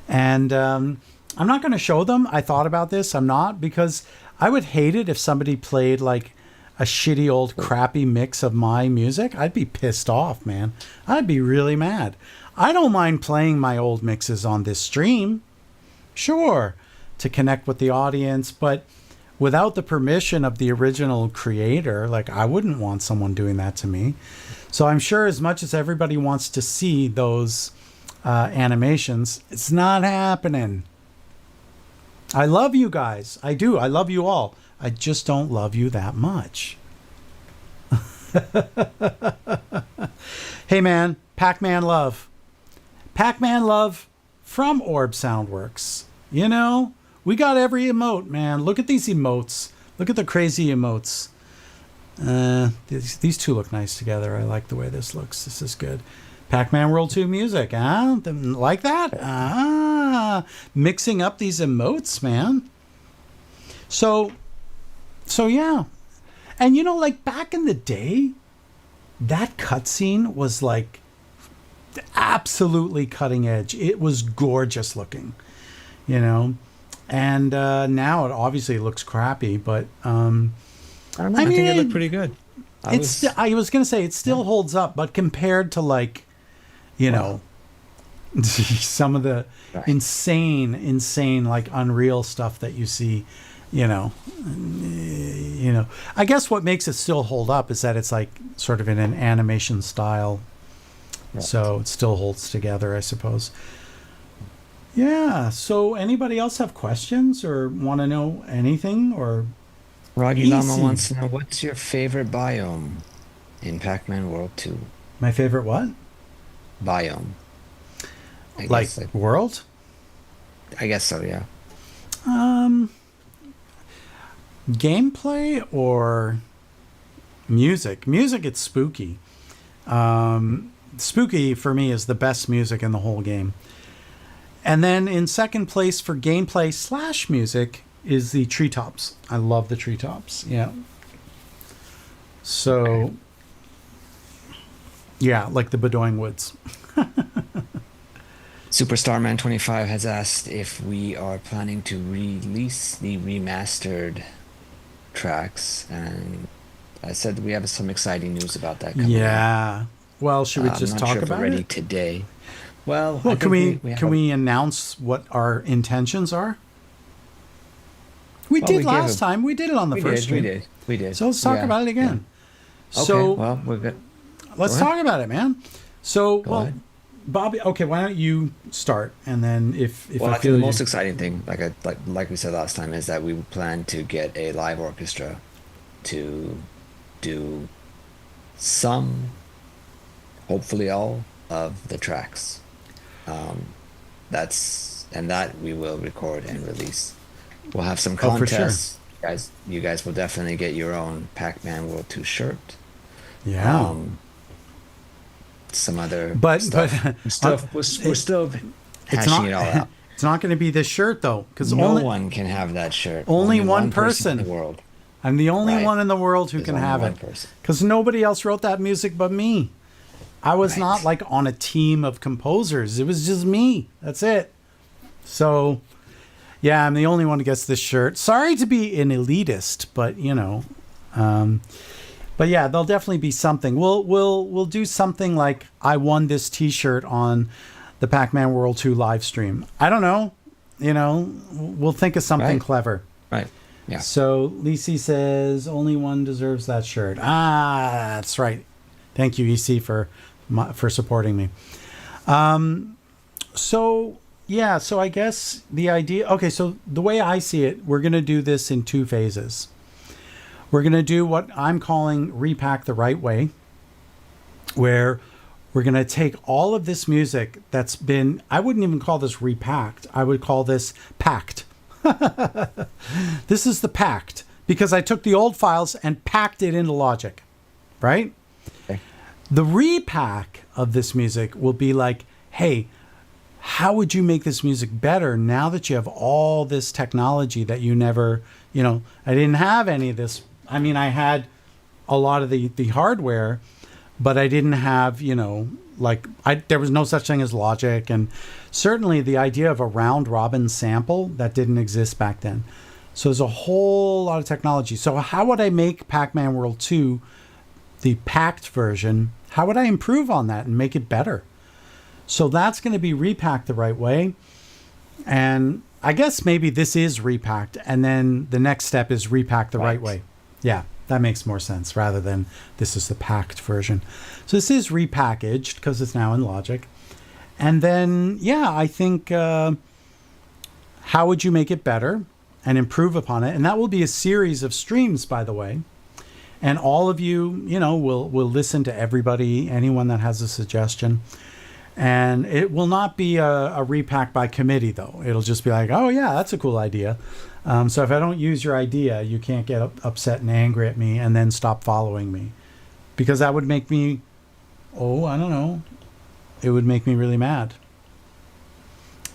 And I'm not going to show them. I thought about this. I'm not, because I would hate it if somebody played like a shitty old crappy mix of my music. I'd be pissed off, man. I'd be really mad. I don't mind playing my old mixes on this stream, sure, to connect with the audience, but without the permission of the original creator, like I wouldn't want someone doing that to me. So I'm sure as much as everybody wants to see those animations, it's not happening. I love you guys. I do. I love you all. I just don't love you that much. Hey man, Pac-Man love. Pac-Man love from Orb Soundworks. You know, we got every emote, man. Look at these emotes. Look at the crazy emotes. These two look nice together. I like the way this looks. This is good. Pac-Man World 2 music, huh? Like that? Ah, mixing up these emotes, man. So yeah. And you know, like back in the day, that cutscene was like absolutely cutting edge. It was gorgeous looking, you know. And now it obviously looks crappy, but I don't know. I think it looked pretty good. I was going to say it still holds up, but compared to like, you know, some of the insane like Unreal stuff that you see, you know, I guess what makes it still hold up is that it's like sort of in an animation style. Right. So it still holds together, I suppose. Yeah. So anybody else have questions or want to know anything? Or Roggy Lama wants to know, what's your favorite biome in Pac-Man World 2? My favorite what? Biome. Like world? I guess so, yeah. Gameplay or music? Music, it's spooky. Spooky for me is the best music in the whole game. And then in second place for gameplay / music is the Treetops. I love the Treetops. Yeah. So, Okay. yeah, like the Bedoing Woods. Superstarman 25 has asked if we are planning to release the remastered tracks, and I said we have some exciting news about that coming up. Yeah. Well, should we I'm just not talk sure if we're about ready it? today. Well, I Well, can think we have can we announce what our intentions are? We well, did we gave last time. We did it on the we first did, we stream. did, we did. So let's talk Yeah, about it yeah. again. Okay, So well, we're good. let's Go ahead. talk about it, man. So, Go well, ahead. Bobby, okay, why don't you start, and then if Well, I I think feel the you, most exciting thing, like we said last time, is that we plan to get a live orchestra to do some, hopefully all, of the tracks. Um, that we will record and release. We'll have some oh, for sure, contests. You guys will definitely get your own Pac-Man World 2 shirt. yeah. Um, some other But stuff. We're it- still it's hashing not it all out. it's not going to be this shirt though, because No only one can have that shirt. only one in person. the world. I'm the only Right. one in the world who There's can only have one it, person. because nobody else wrote that music but me. I was Right. not like on a team of composers. It was just me. That's it. So, yeah, I'm the only one who gets this shirt. Sorry to be an elitist, but but yeah, there'll definitely be something. We'll do something like I won this T-shirt on the Pac-Man World 2 live stream. I don't know. We'll think of something Right. clever. Right. Yeah. So Lisi says only one deserves that shirt. Ah, that's right. Thank you, EC, for supporting me. So yeah, so I guess the idea. Okay, so the way I see it, we're gonna do this in 2 phases. We're gonna do what I'm calling repack the right way, where we're gonna take all of this music that's been. I wouldn't even call this repacked. I would call this packed. This is the packed, because I took the old files and packed it into Logic, right? Okay. The repack of this music will be like, hey, how would you make this music better now that you have all this technology that you never, I didn't have any of this. I mean, I had a lot of the hardware, but I didn't have, there was no such thing as Logic. And certainly the idea of a round robin sample, that didn't exist back then. So there's a whole lot of technology. So how would I make Pac-Man World 2, the packed version, how would I improve on that and make it better? So that's going to be repacked the right way. And I guess maybe this is repacked, and then the next step is repacked the right way. Yeah, that makes more sense rather than this is the packed version. So this is repackaged because it's now in Logic. And then, yeah, I think how would you make it better and improve upon it? And that will be a series of streams, by the way. And all of you, will listen to everybody, anyone that has a suggestion. And it will not be a repack by committee, though. It'll just be like, oh, yeah, that's a cool idea. So if I don't use your idea, you can't get upset and angry at me and then stop following me. Because that would make me, I don't know. It would make me really mad.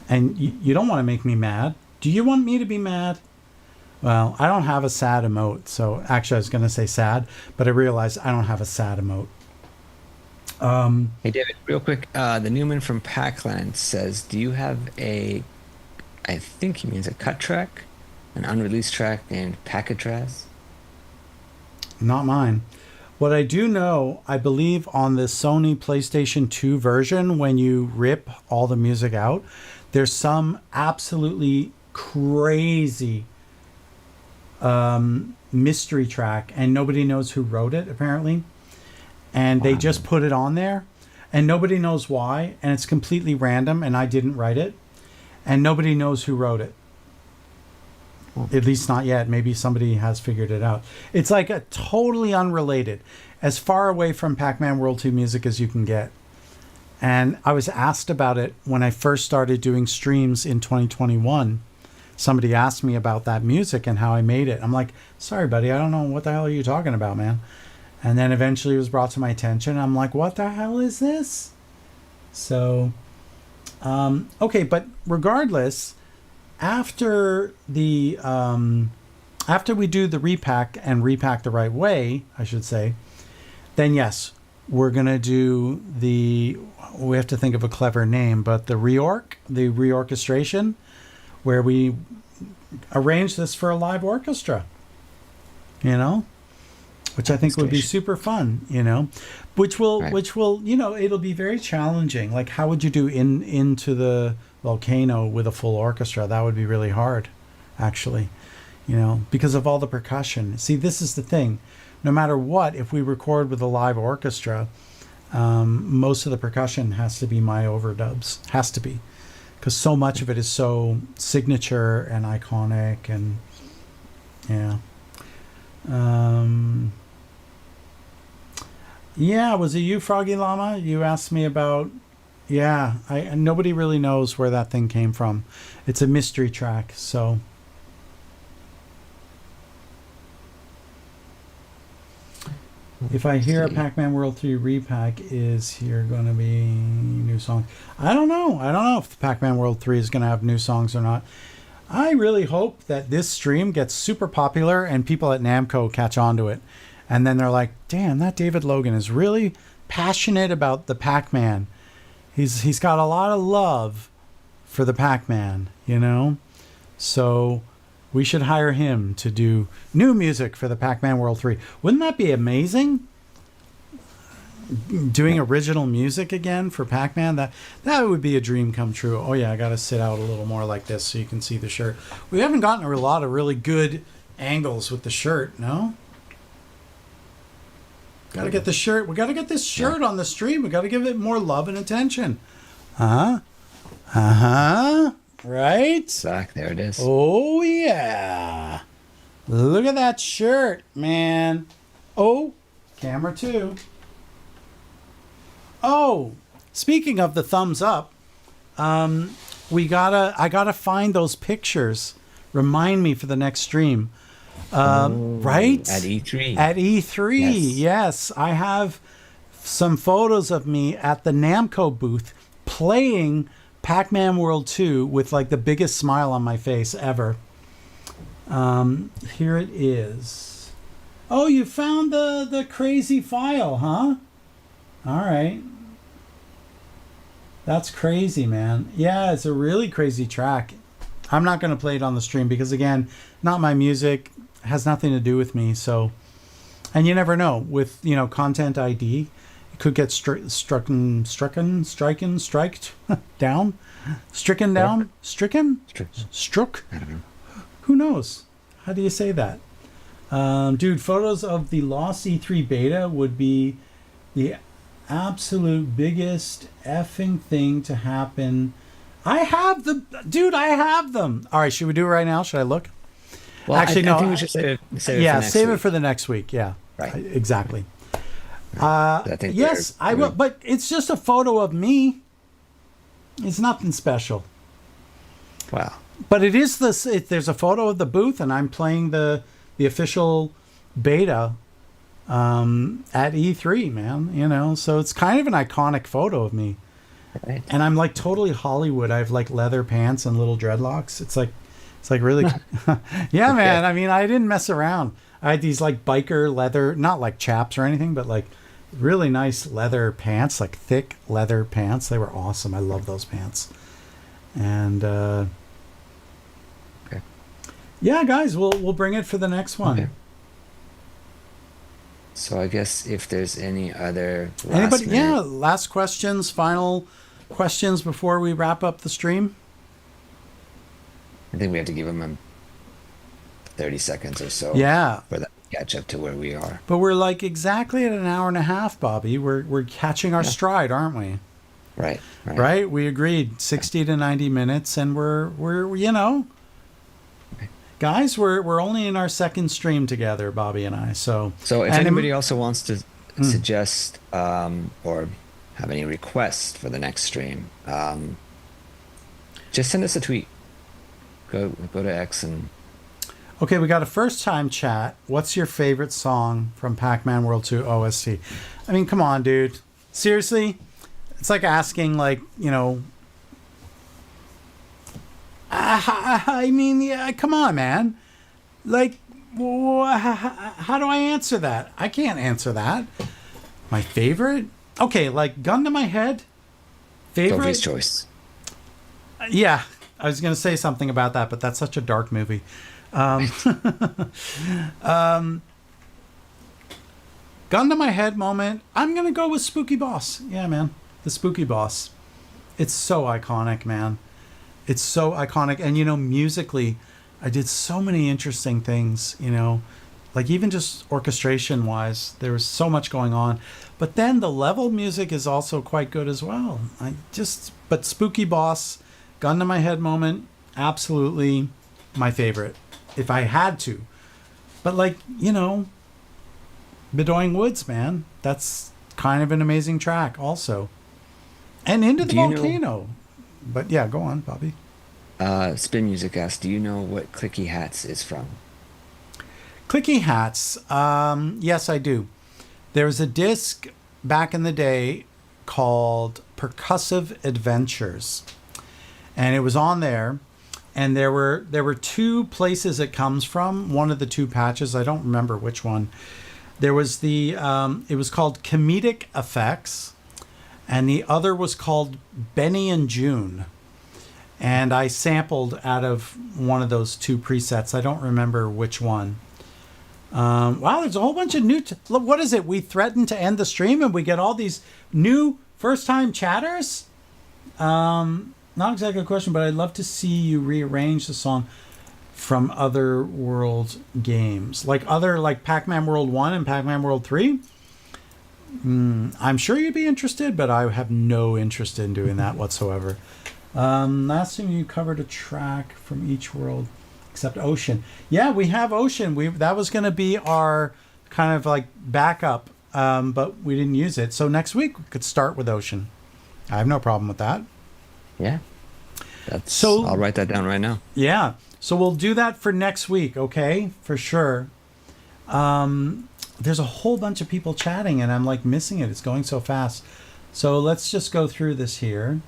And you don't want to make me mad. Do you want me to be mad? Well, I don't have a sad emote. So actually, I was going to say sad, but I realized I don't have a sad emote. Hey, David, real quick. The Newman from Packland says, do you have I think he means a cut track, an unreleased track named Packatraz? Not mine. What I do know, I believe on the Sony PlayStation 2 version, when you rip all the music out, there's some absolutely crazy mystery track, and nobody knows who wrote it, apparently. And they just put it on there, and nobody knows why, and it's completely random, and I didn't write it, and nobody knows who wrote it. At least not yet. Maybe somebody has figured it out. It's like a totally unrelated, as far away from Pac-Man World 2 music as you can get. And I was asked about it when I first started doing streams in 2021. Somebody asked me about that music and how I made it. I'm like, sorry, buddy, I don't know what the hell are you talking about, man. And then eventually it was brought to my attention. I'm like, what the hell is this? So, Okay, but regardless, after the after we do the repack and repack the right way, I should say, then yes, we're gonna do the. We have to think of a clever name, but the reorchestration, where we arrange this for a live orchestra. You know, which I think would be super fun. You know, which will it'll be very challenging. Like, how would you do into the volcano with a full orchestra? That would be really hard, actually. You know, because of all the percussion. See, this is the thing. No matter what, if we record with a live orchestra, most of the percussion has to be my overdubs. Has to be. Because so much of it is so signature and iconic and, yeah. Yeah, was it you, Froggy Llama? You asked me about... Yeah, nobody really knows where that thing came from. It's a mystery track, so... If I hear a Pac-Man World 3 repack, is here going to be new songs? I don't know. I don't know if the Pac-Man World 3 is going to have new songs or not. I really hope that this stream gets super popular and people at Namco catch on to it. And then they're like, damn, that David Logan is really passionate about the Pac-Man. He's got a lot of love for the Pac-Man, you know? So... we should hire him to do new music for the Pac-Man World 3. Wouldn't that be amazing? Doing original music again for Pac-Man? That would be a dream come true. Oh yeah, I got to sit out a little more like this so you can see the shirt. We haven't gotten a lot of really good angles with the shirt, no? Got to get the shirt. We got to get this shirt on the stream. We got to give it more love and attention. Uh-huh. Uh-huh. Right? Zach, there it is. Oh, yeah. Look at that shirt, man. Oh, camera 2. Oh, speaking of the thumbs up, I gotta find those pictures. Remind me for the next stream. Right? At E3. At E3, yes. I have some photos of me at the Namco booth playing Pac-Man World 2 with like the biggest smile on my face ever. Here it is. Oh, you found the crazy file, huh? All right. That's crazy, man. Yeah, it's a really crazy track. I'm not going to play it on the stream because, again, not my music. Has nothing to do with me. So, and you never know with, Content ID. Could get stricken down, struck. I don't know. Who knows? How do you say that? Dude, photos of the lost E3 beta would be the absolute biggest effing thing to happen. I have them. All right, should we do it right now? Should I look? Well, actually, no. I think we should save it for next week. It for the next week. Yeah, right. Exactly. I think yes, I will, but it's just a photo of me. It's nothing special. Wow. But it is this. There's a photo of the booth, and I'm playing the official beta at E3, man. So it's kind of an iconic photo of me. Right. And I'm like totally Hollywood. I have like leather pants and little dreadlocks. It's like really, yeah, man. I mean, I didn't mess around. I had these like biker leather, not like chaps or anything, but like really nice leather pants, like thick leather pants. They were awesome. I love those pants. And okay. Yeah, guys, we'll bring it for the next one. Okay. So I guess if there's any other last questions, final questions before we wrap up the stream. I think we have to give them 30 seconds or so. Yeah. For that catch up to where we are. But we're like exactly at an hour and a half, Bobby. We're catching our stride, aren't we? Right. We agreed 60 to 90 minutes, and we're guys, we're only in our second stream together, Bobby and I. So if anybody also wants to suggest or have any requests for the next stream, just send us a tweet. Go to X and... Okay, we got a first-time chat. What's your favorite song from Pac-Man World 2 OST? I mean, come on, dude. Seriously? It's like asking, I mean, yeah, come on, man. Like, how do I answer that? I can't answer that. My favorite? Okay, like gun to my head. Sophie's Favorite? choice. Yeah, I was going to say something about that, but that's such a dark movie. Um, gun to my head moment. I'm going to go with Spooky Boss. Yeah, man. The Spooky Boss. It's so iconic, man. It's so iconic. And, musically, I did so many interesting things, like even just orchestration wise, there was so much going on. But then the level music is also quite good as well. But Spooky Boss, gun to my head moment, absolutely my favorite, if I had to. But Bedoying Woods, man, that's kind of an amazing track also. And Into the Volcano. But yeah, go on, Bobby. Spin Music asks, do you know what Clicky Hats is from? Clicky Hats. Yes, I do. There was a disc back in the day called Percussive Adventures, and it was on there. And there were two places it comes from. One of the two patches, I don't remember which one. There was it was called Comedic Effects, and the other was called Benny and June. And I sampled out of one of those two presets. I don't remember which one. Wow, there's a whole bunch of new... what is it? We threatened to end the stream and we get all these new first-time chatters? Not exactly a question, but I'd love to see you rearrange the song from other world games. Like Pac-Man World 1 and Pac-Man World 3? I'm sure you'd be interested, but I have no interest in doing that whatsoever. Last time you covered a track from each world except Ocean. Yeah, we have Ocean. That was going to be our kind of like backup, but we didn't use it. So next week we could start with Ocean. I have no problem with that. Yeah. I'll write that down right now. Yeah. So we'll do that for next week, okay? For sure. There's a whole bunch of people chatting and I'm like missing it. It's going so fast. So let's just go through this here.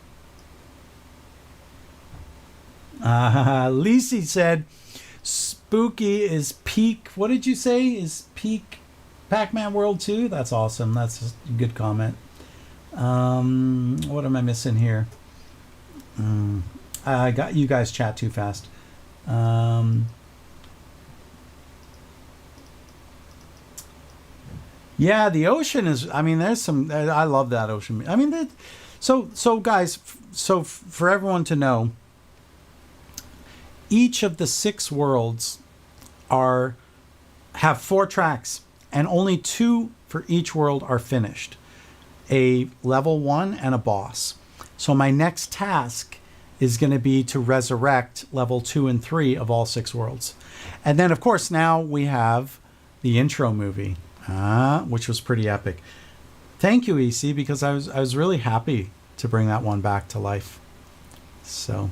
Lisi said, Spooky is peak. What did you say? Is peak Pac-Man World 2? That's awesome. That's a good comment. What am I missing here? I got you guys chat too fast. Yeah, the Ocean is, there's some, I love that Ocean. So guys, for everyone to know, each of the 6 worlds have 4 tracks, and only 2 for each world are finished. A level 1 and a boss. So my next task is going to be to resurrect level 2 and 3 of all 6 worlds. And then, of course, now we have the intro movie, which was pretty epic. Thank you, EC, because I was really happy to bring that one back to life. So...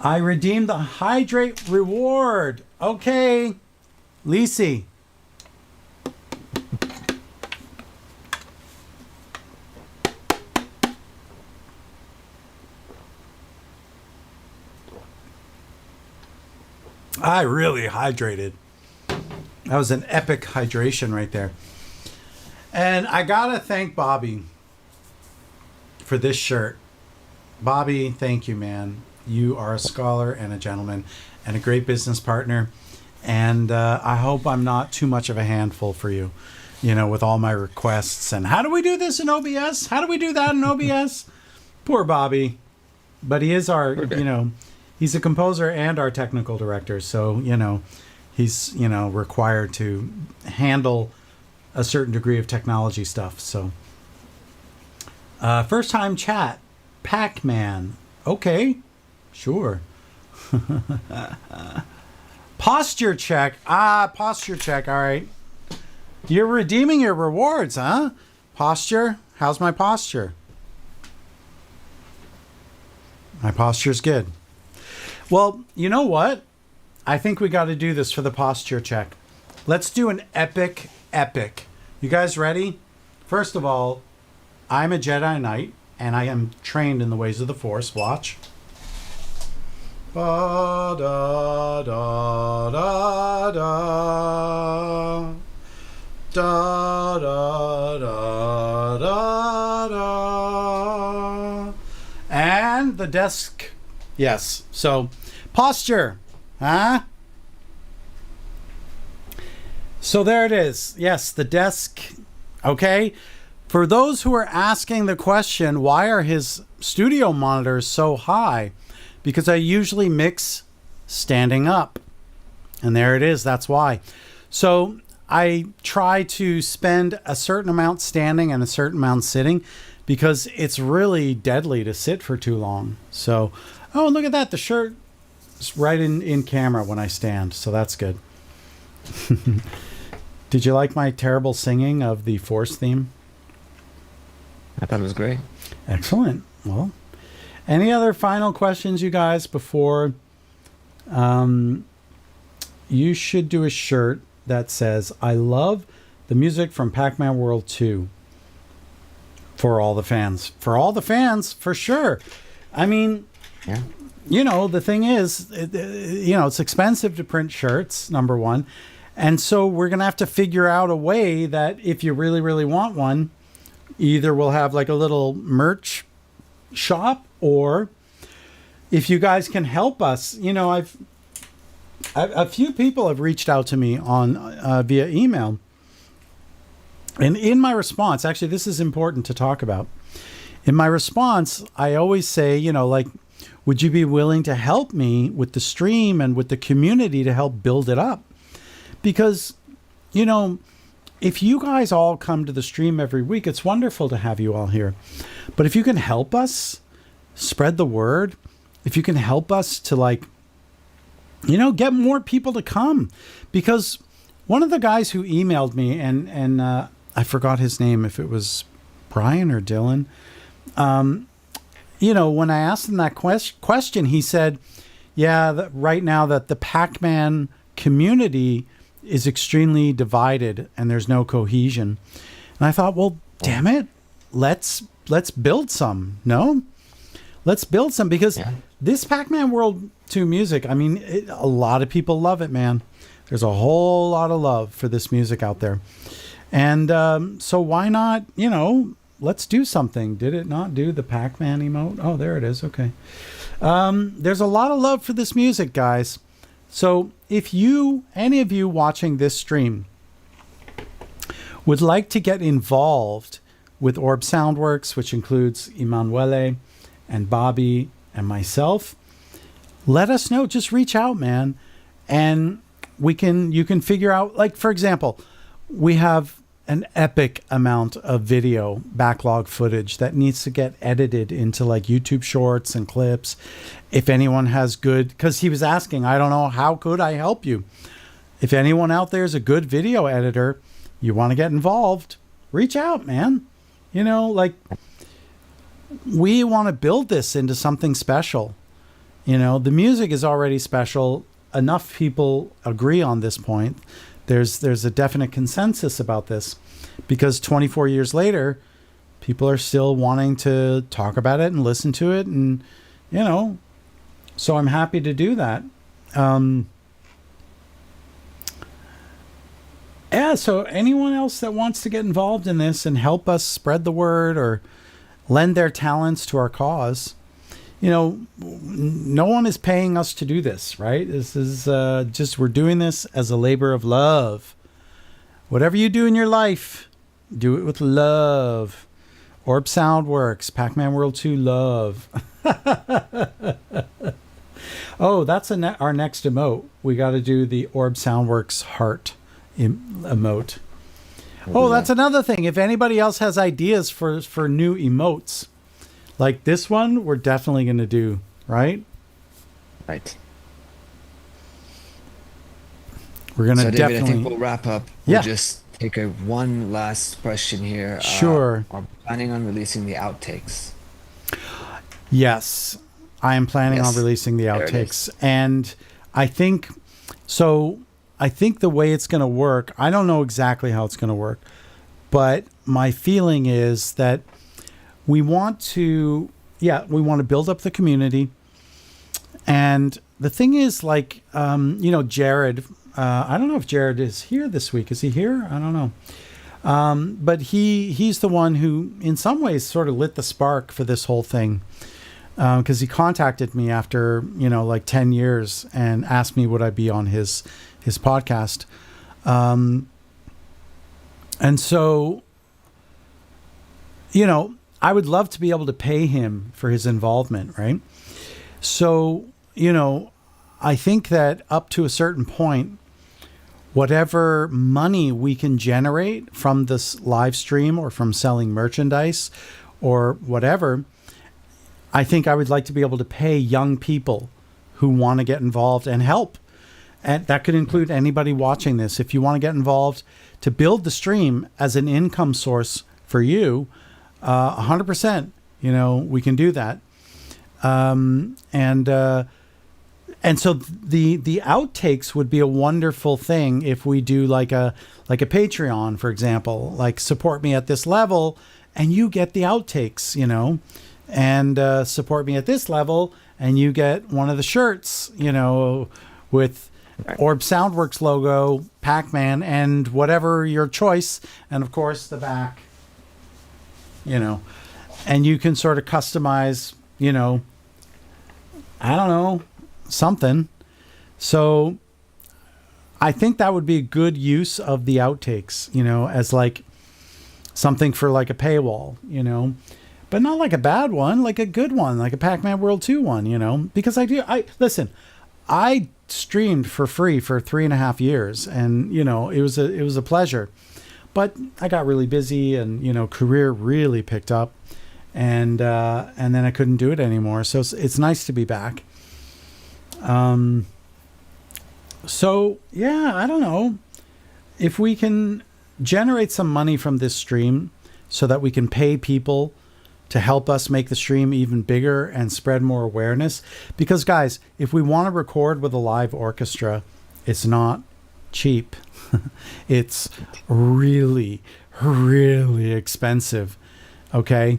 I redeemed the hydrate reward. Okay. Lisi. I really hydrated. That was an epic hydration right there. And I gotta thank Bobby for this shirt. Bobby, thank you, man. You are a scholar and a gentleman and a great business partner. And I hope I'm not too much of a handful for you, with all my requests. And how do we do this in OBS? How do we do that in OBS? Poor Bobby. But he is our, he's a composer and our technical director. So, he's, required to handle a certain degree of technology stuff. So, first time chat, Pac-Man. Okay. Sure. Posture check. Posture check. All right. You're redeeming your rewards, huh? Posture. How's my posture? My posture's good. Well, you know what? I think we got to do this for the posture check. Let's do an epic. You guys ready? First of all, I'm a Jedi Knight, and I am trained in the ways of the Force. Watch. Ba da da da da. Da da da da da. And the desk. Yes. So posture. Huh? So there it is. Yes, the desk. Okay. For those who are asking the question, why are his studio monitors so high? Because I usually mix standing up. And there it is. That's why. So I try to spend a certain amount standing and a certain amount sitting, because it's really deadly to sit for too long. So, oh, look at that. The shirt is right in camera when I stand. So that's good. Did you like my terrible singing of the Force theme? I thought it was great. Excellent. Well, any other final questions, you guys, before you should do a shirt that says, I love the music from Pac-Man World 2. For all the fans. For all the fans, for sure. I mean, Yeah. you know, the thing is, it's expensive to print shirts, number one. And so we're going to have to figure out a way that if you really, really want one, either we'll have like a little merch shop, or if you guys can help us. A few people have reached out to me on via email. And in my response, actually, this is important to talk about. In my response, I always say, would you be willing to help me with the stream and with the community to help build it up? Because, if you guys all come to the stream every week, it's wonderful to have you all here. But if you can help us spread the word, if you can help us to get more people to come. Because one of the guys who emailed me, and I forgot his name, if it was Brian or Dylan, when I asked him that question, he said, that right now that the Pac-Man community is extremely divided and there's no cohesion. And I thought, well, damn it, let's build some. No? Let's build some, because this Pac-Man World 2 music, a lot of people love it, man. There's a whole lot of love for this music out there. And so why not, let's do something. Did it not do the Pac-Man emote? Oh, there it is. Okay. There's a lot of love for this music, guys. So if any of you watching this stream would like to get involved with Orb Soundworks, which includes Emanuele and Bobby and myself, let us know. Just reach out, man. And you can figure out, for example, we have an epic amount of video backlog footage that needs to get edited into YouTube shorts and clips. If anyone has good, because he was asking, I don't know, how could I help you? If anyone out there is a good video editor, you want to get involved, reach out, man. We want to build this into something special. The music is already special. Enough people agree on this point. There's a definite consensus about this, because 24 years later, people are still wanting to talk about it and listen to it. And, so I'm happy to do that. So anyone else that wants to get involved in this and help us spread the word or lend their talents to our cause, no one is paying us to do this, right? This is we're doing this as a labor of love. Whatever you do in your life, do it with love. Orb Soundworks, Pac-Man World 2 love. Oh, that's our next emote. We got to do the Orb Soundworks heart emote. Oh, that's another thing. If anybody else has ideas for new emotes, like this one, we're definitely going to do, right? Right. We're going to definitely... David, I think we'll wrap up. We'll just take one last question here. Sure. Are we planning on releasing the outtakes? Yes, I am planning on releasing the outtakes. And I think the way it's going to work, I don't know exactly how it's going to work, but my feeling is that we want to build up the community. And the thing is, like, Jared, I don't know if Jared is here this week. Is he here? I don't know. But he's the one who, in some ways, sort of lit the spark for this whole thing. Because he contacted me after, like 10 years and asked me would I be on his podcast. And so, I would love to be able to pay him for his involvement, right? So, I think that up to a certain point, whatever money we can generate from this live stream or from selling merchandise or whatever, I think I would like to be able to pay young people who want to get involved and help. And that could include anybody watching this. If you want to get involved to build the stream as an income source for you, 100%, we can do that. And so the outtakes would be a wonderful thing if we do like a Patreon, for example, like support me at this level and you get the outtakes, and support me at this level and you get one of the shirts, with Orb Soundworks logo, Pac-Man, and whatever your choice. And of course the back, and you can sort of customize, I don't know, something. So I think that would be a good use of the outtakes, as like something for like a paywall, but not like a bad one, like a good one, like a Pac-Man World 2 one, because I streamed for free for 3.5 years and, it was a pleasure, but I got really busy and, career really picked up and then I couldn't do it anymore. So it's nice to be back. So yeah, I don't know if we can generate some money from this stream so that we can pay people to help us make the stream even bigger and spread more awareness. Because guys, if we want to record with a live orchestra, it's not cheap. It's really, really expensive. Okay.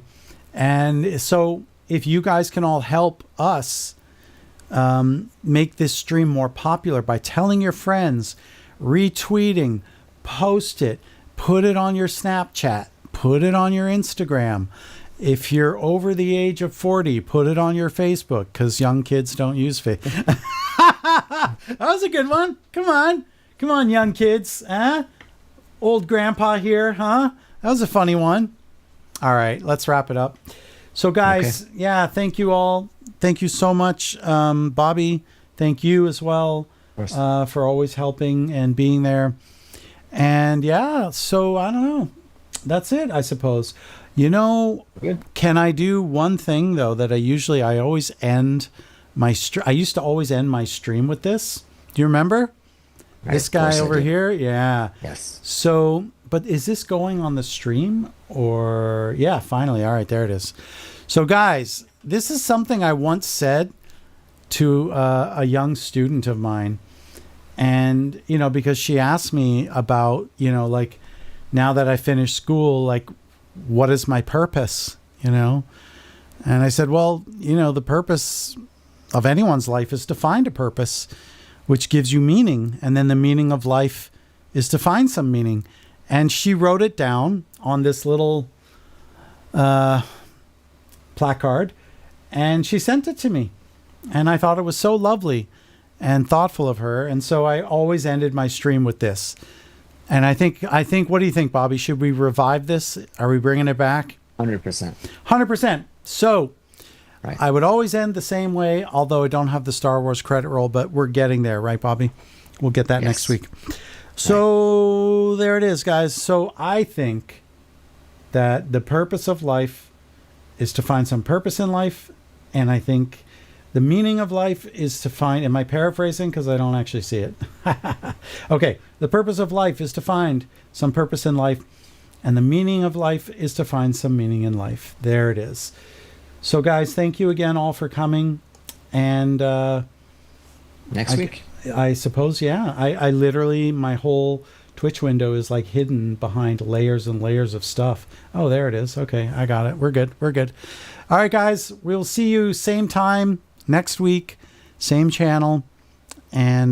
And so if you guys can all help us make this stream more popular by telling your friends, retweeting, post it, put it on your Snapchat, put it on your Instagram. If you're over the age of 40, put it on your Facebook, because young kids don't use Facebook. That was a good one. Come on, young kids. Old grandpa here, huh? That was a funny one. All right, let's wrap it up. So guys, okay. Yeah, thank you all. Thank you so much, Bobby. Thank you as well for always helping and being there. And yeah, so I don't know. That's it, I suppose. Good. Can I do one thing though that I always end my I used to always end my stream with this. Do you remember? This guy over here? Yeah. Yes. So, but is this going on the stream or yeah, finally. All right, there it is. So guys, this is something I once said to a young student of mine. And, because she asked me about, like now that I finished school, like, what is my purpose, And I said, well, the purpose of anyone's life is to find a purpose, which gives you meaning. And then the meaning of life is to find some meaning. And she wrote it down on this little placard and she sent it to me. And I thought it was so lovely and thoughtful of her. And so I always ended my stream with this. And I think, what do you think, Bobby? Should we revive this? Are we bringing it back? 100%. 100%. So right. I would always end the same way, although I don't have the Star Wars credit roll, but we're getting there, right, Bobby? We'll get that next week. So right. There it is, guys. So I think that the purpose of life is to find some purpose in life. And I think the meaning of life is to find, am I paraphrasing? Because I don't actually see it. Okay. The purpose of life is to find some purpose in life. And the meaning of life is to find some meaning in life. There it is. So guys, thank you again all for coming. And next week, I suppose, yeah. I literally, my whole Twitch window is like hidden behind layers and layers of stuff. Oh, there it is. Okay, I got it. We're good. All right, guys, we'll see you same time next week, same channel, and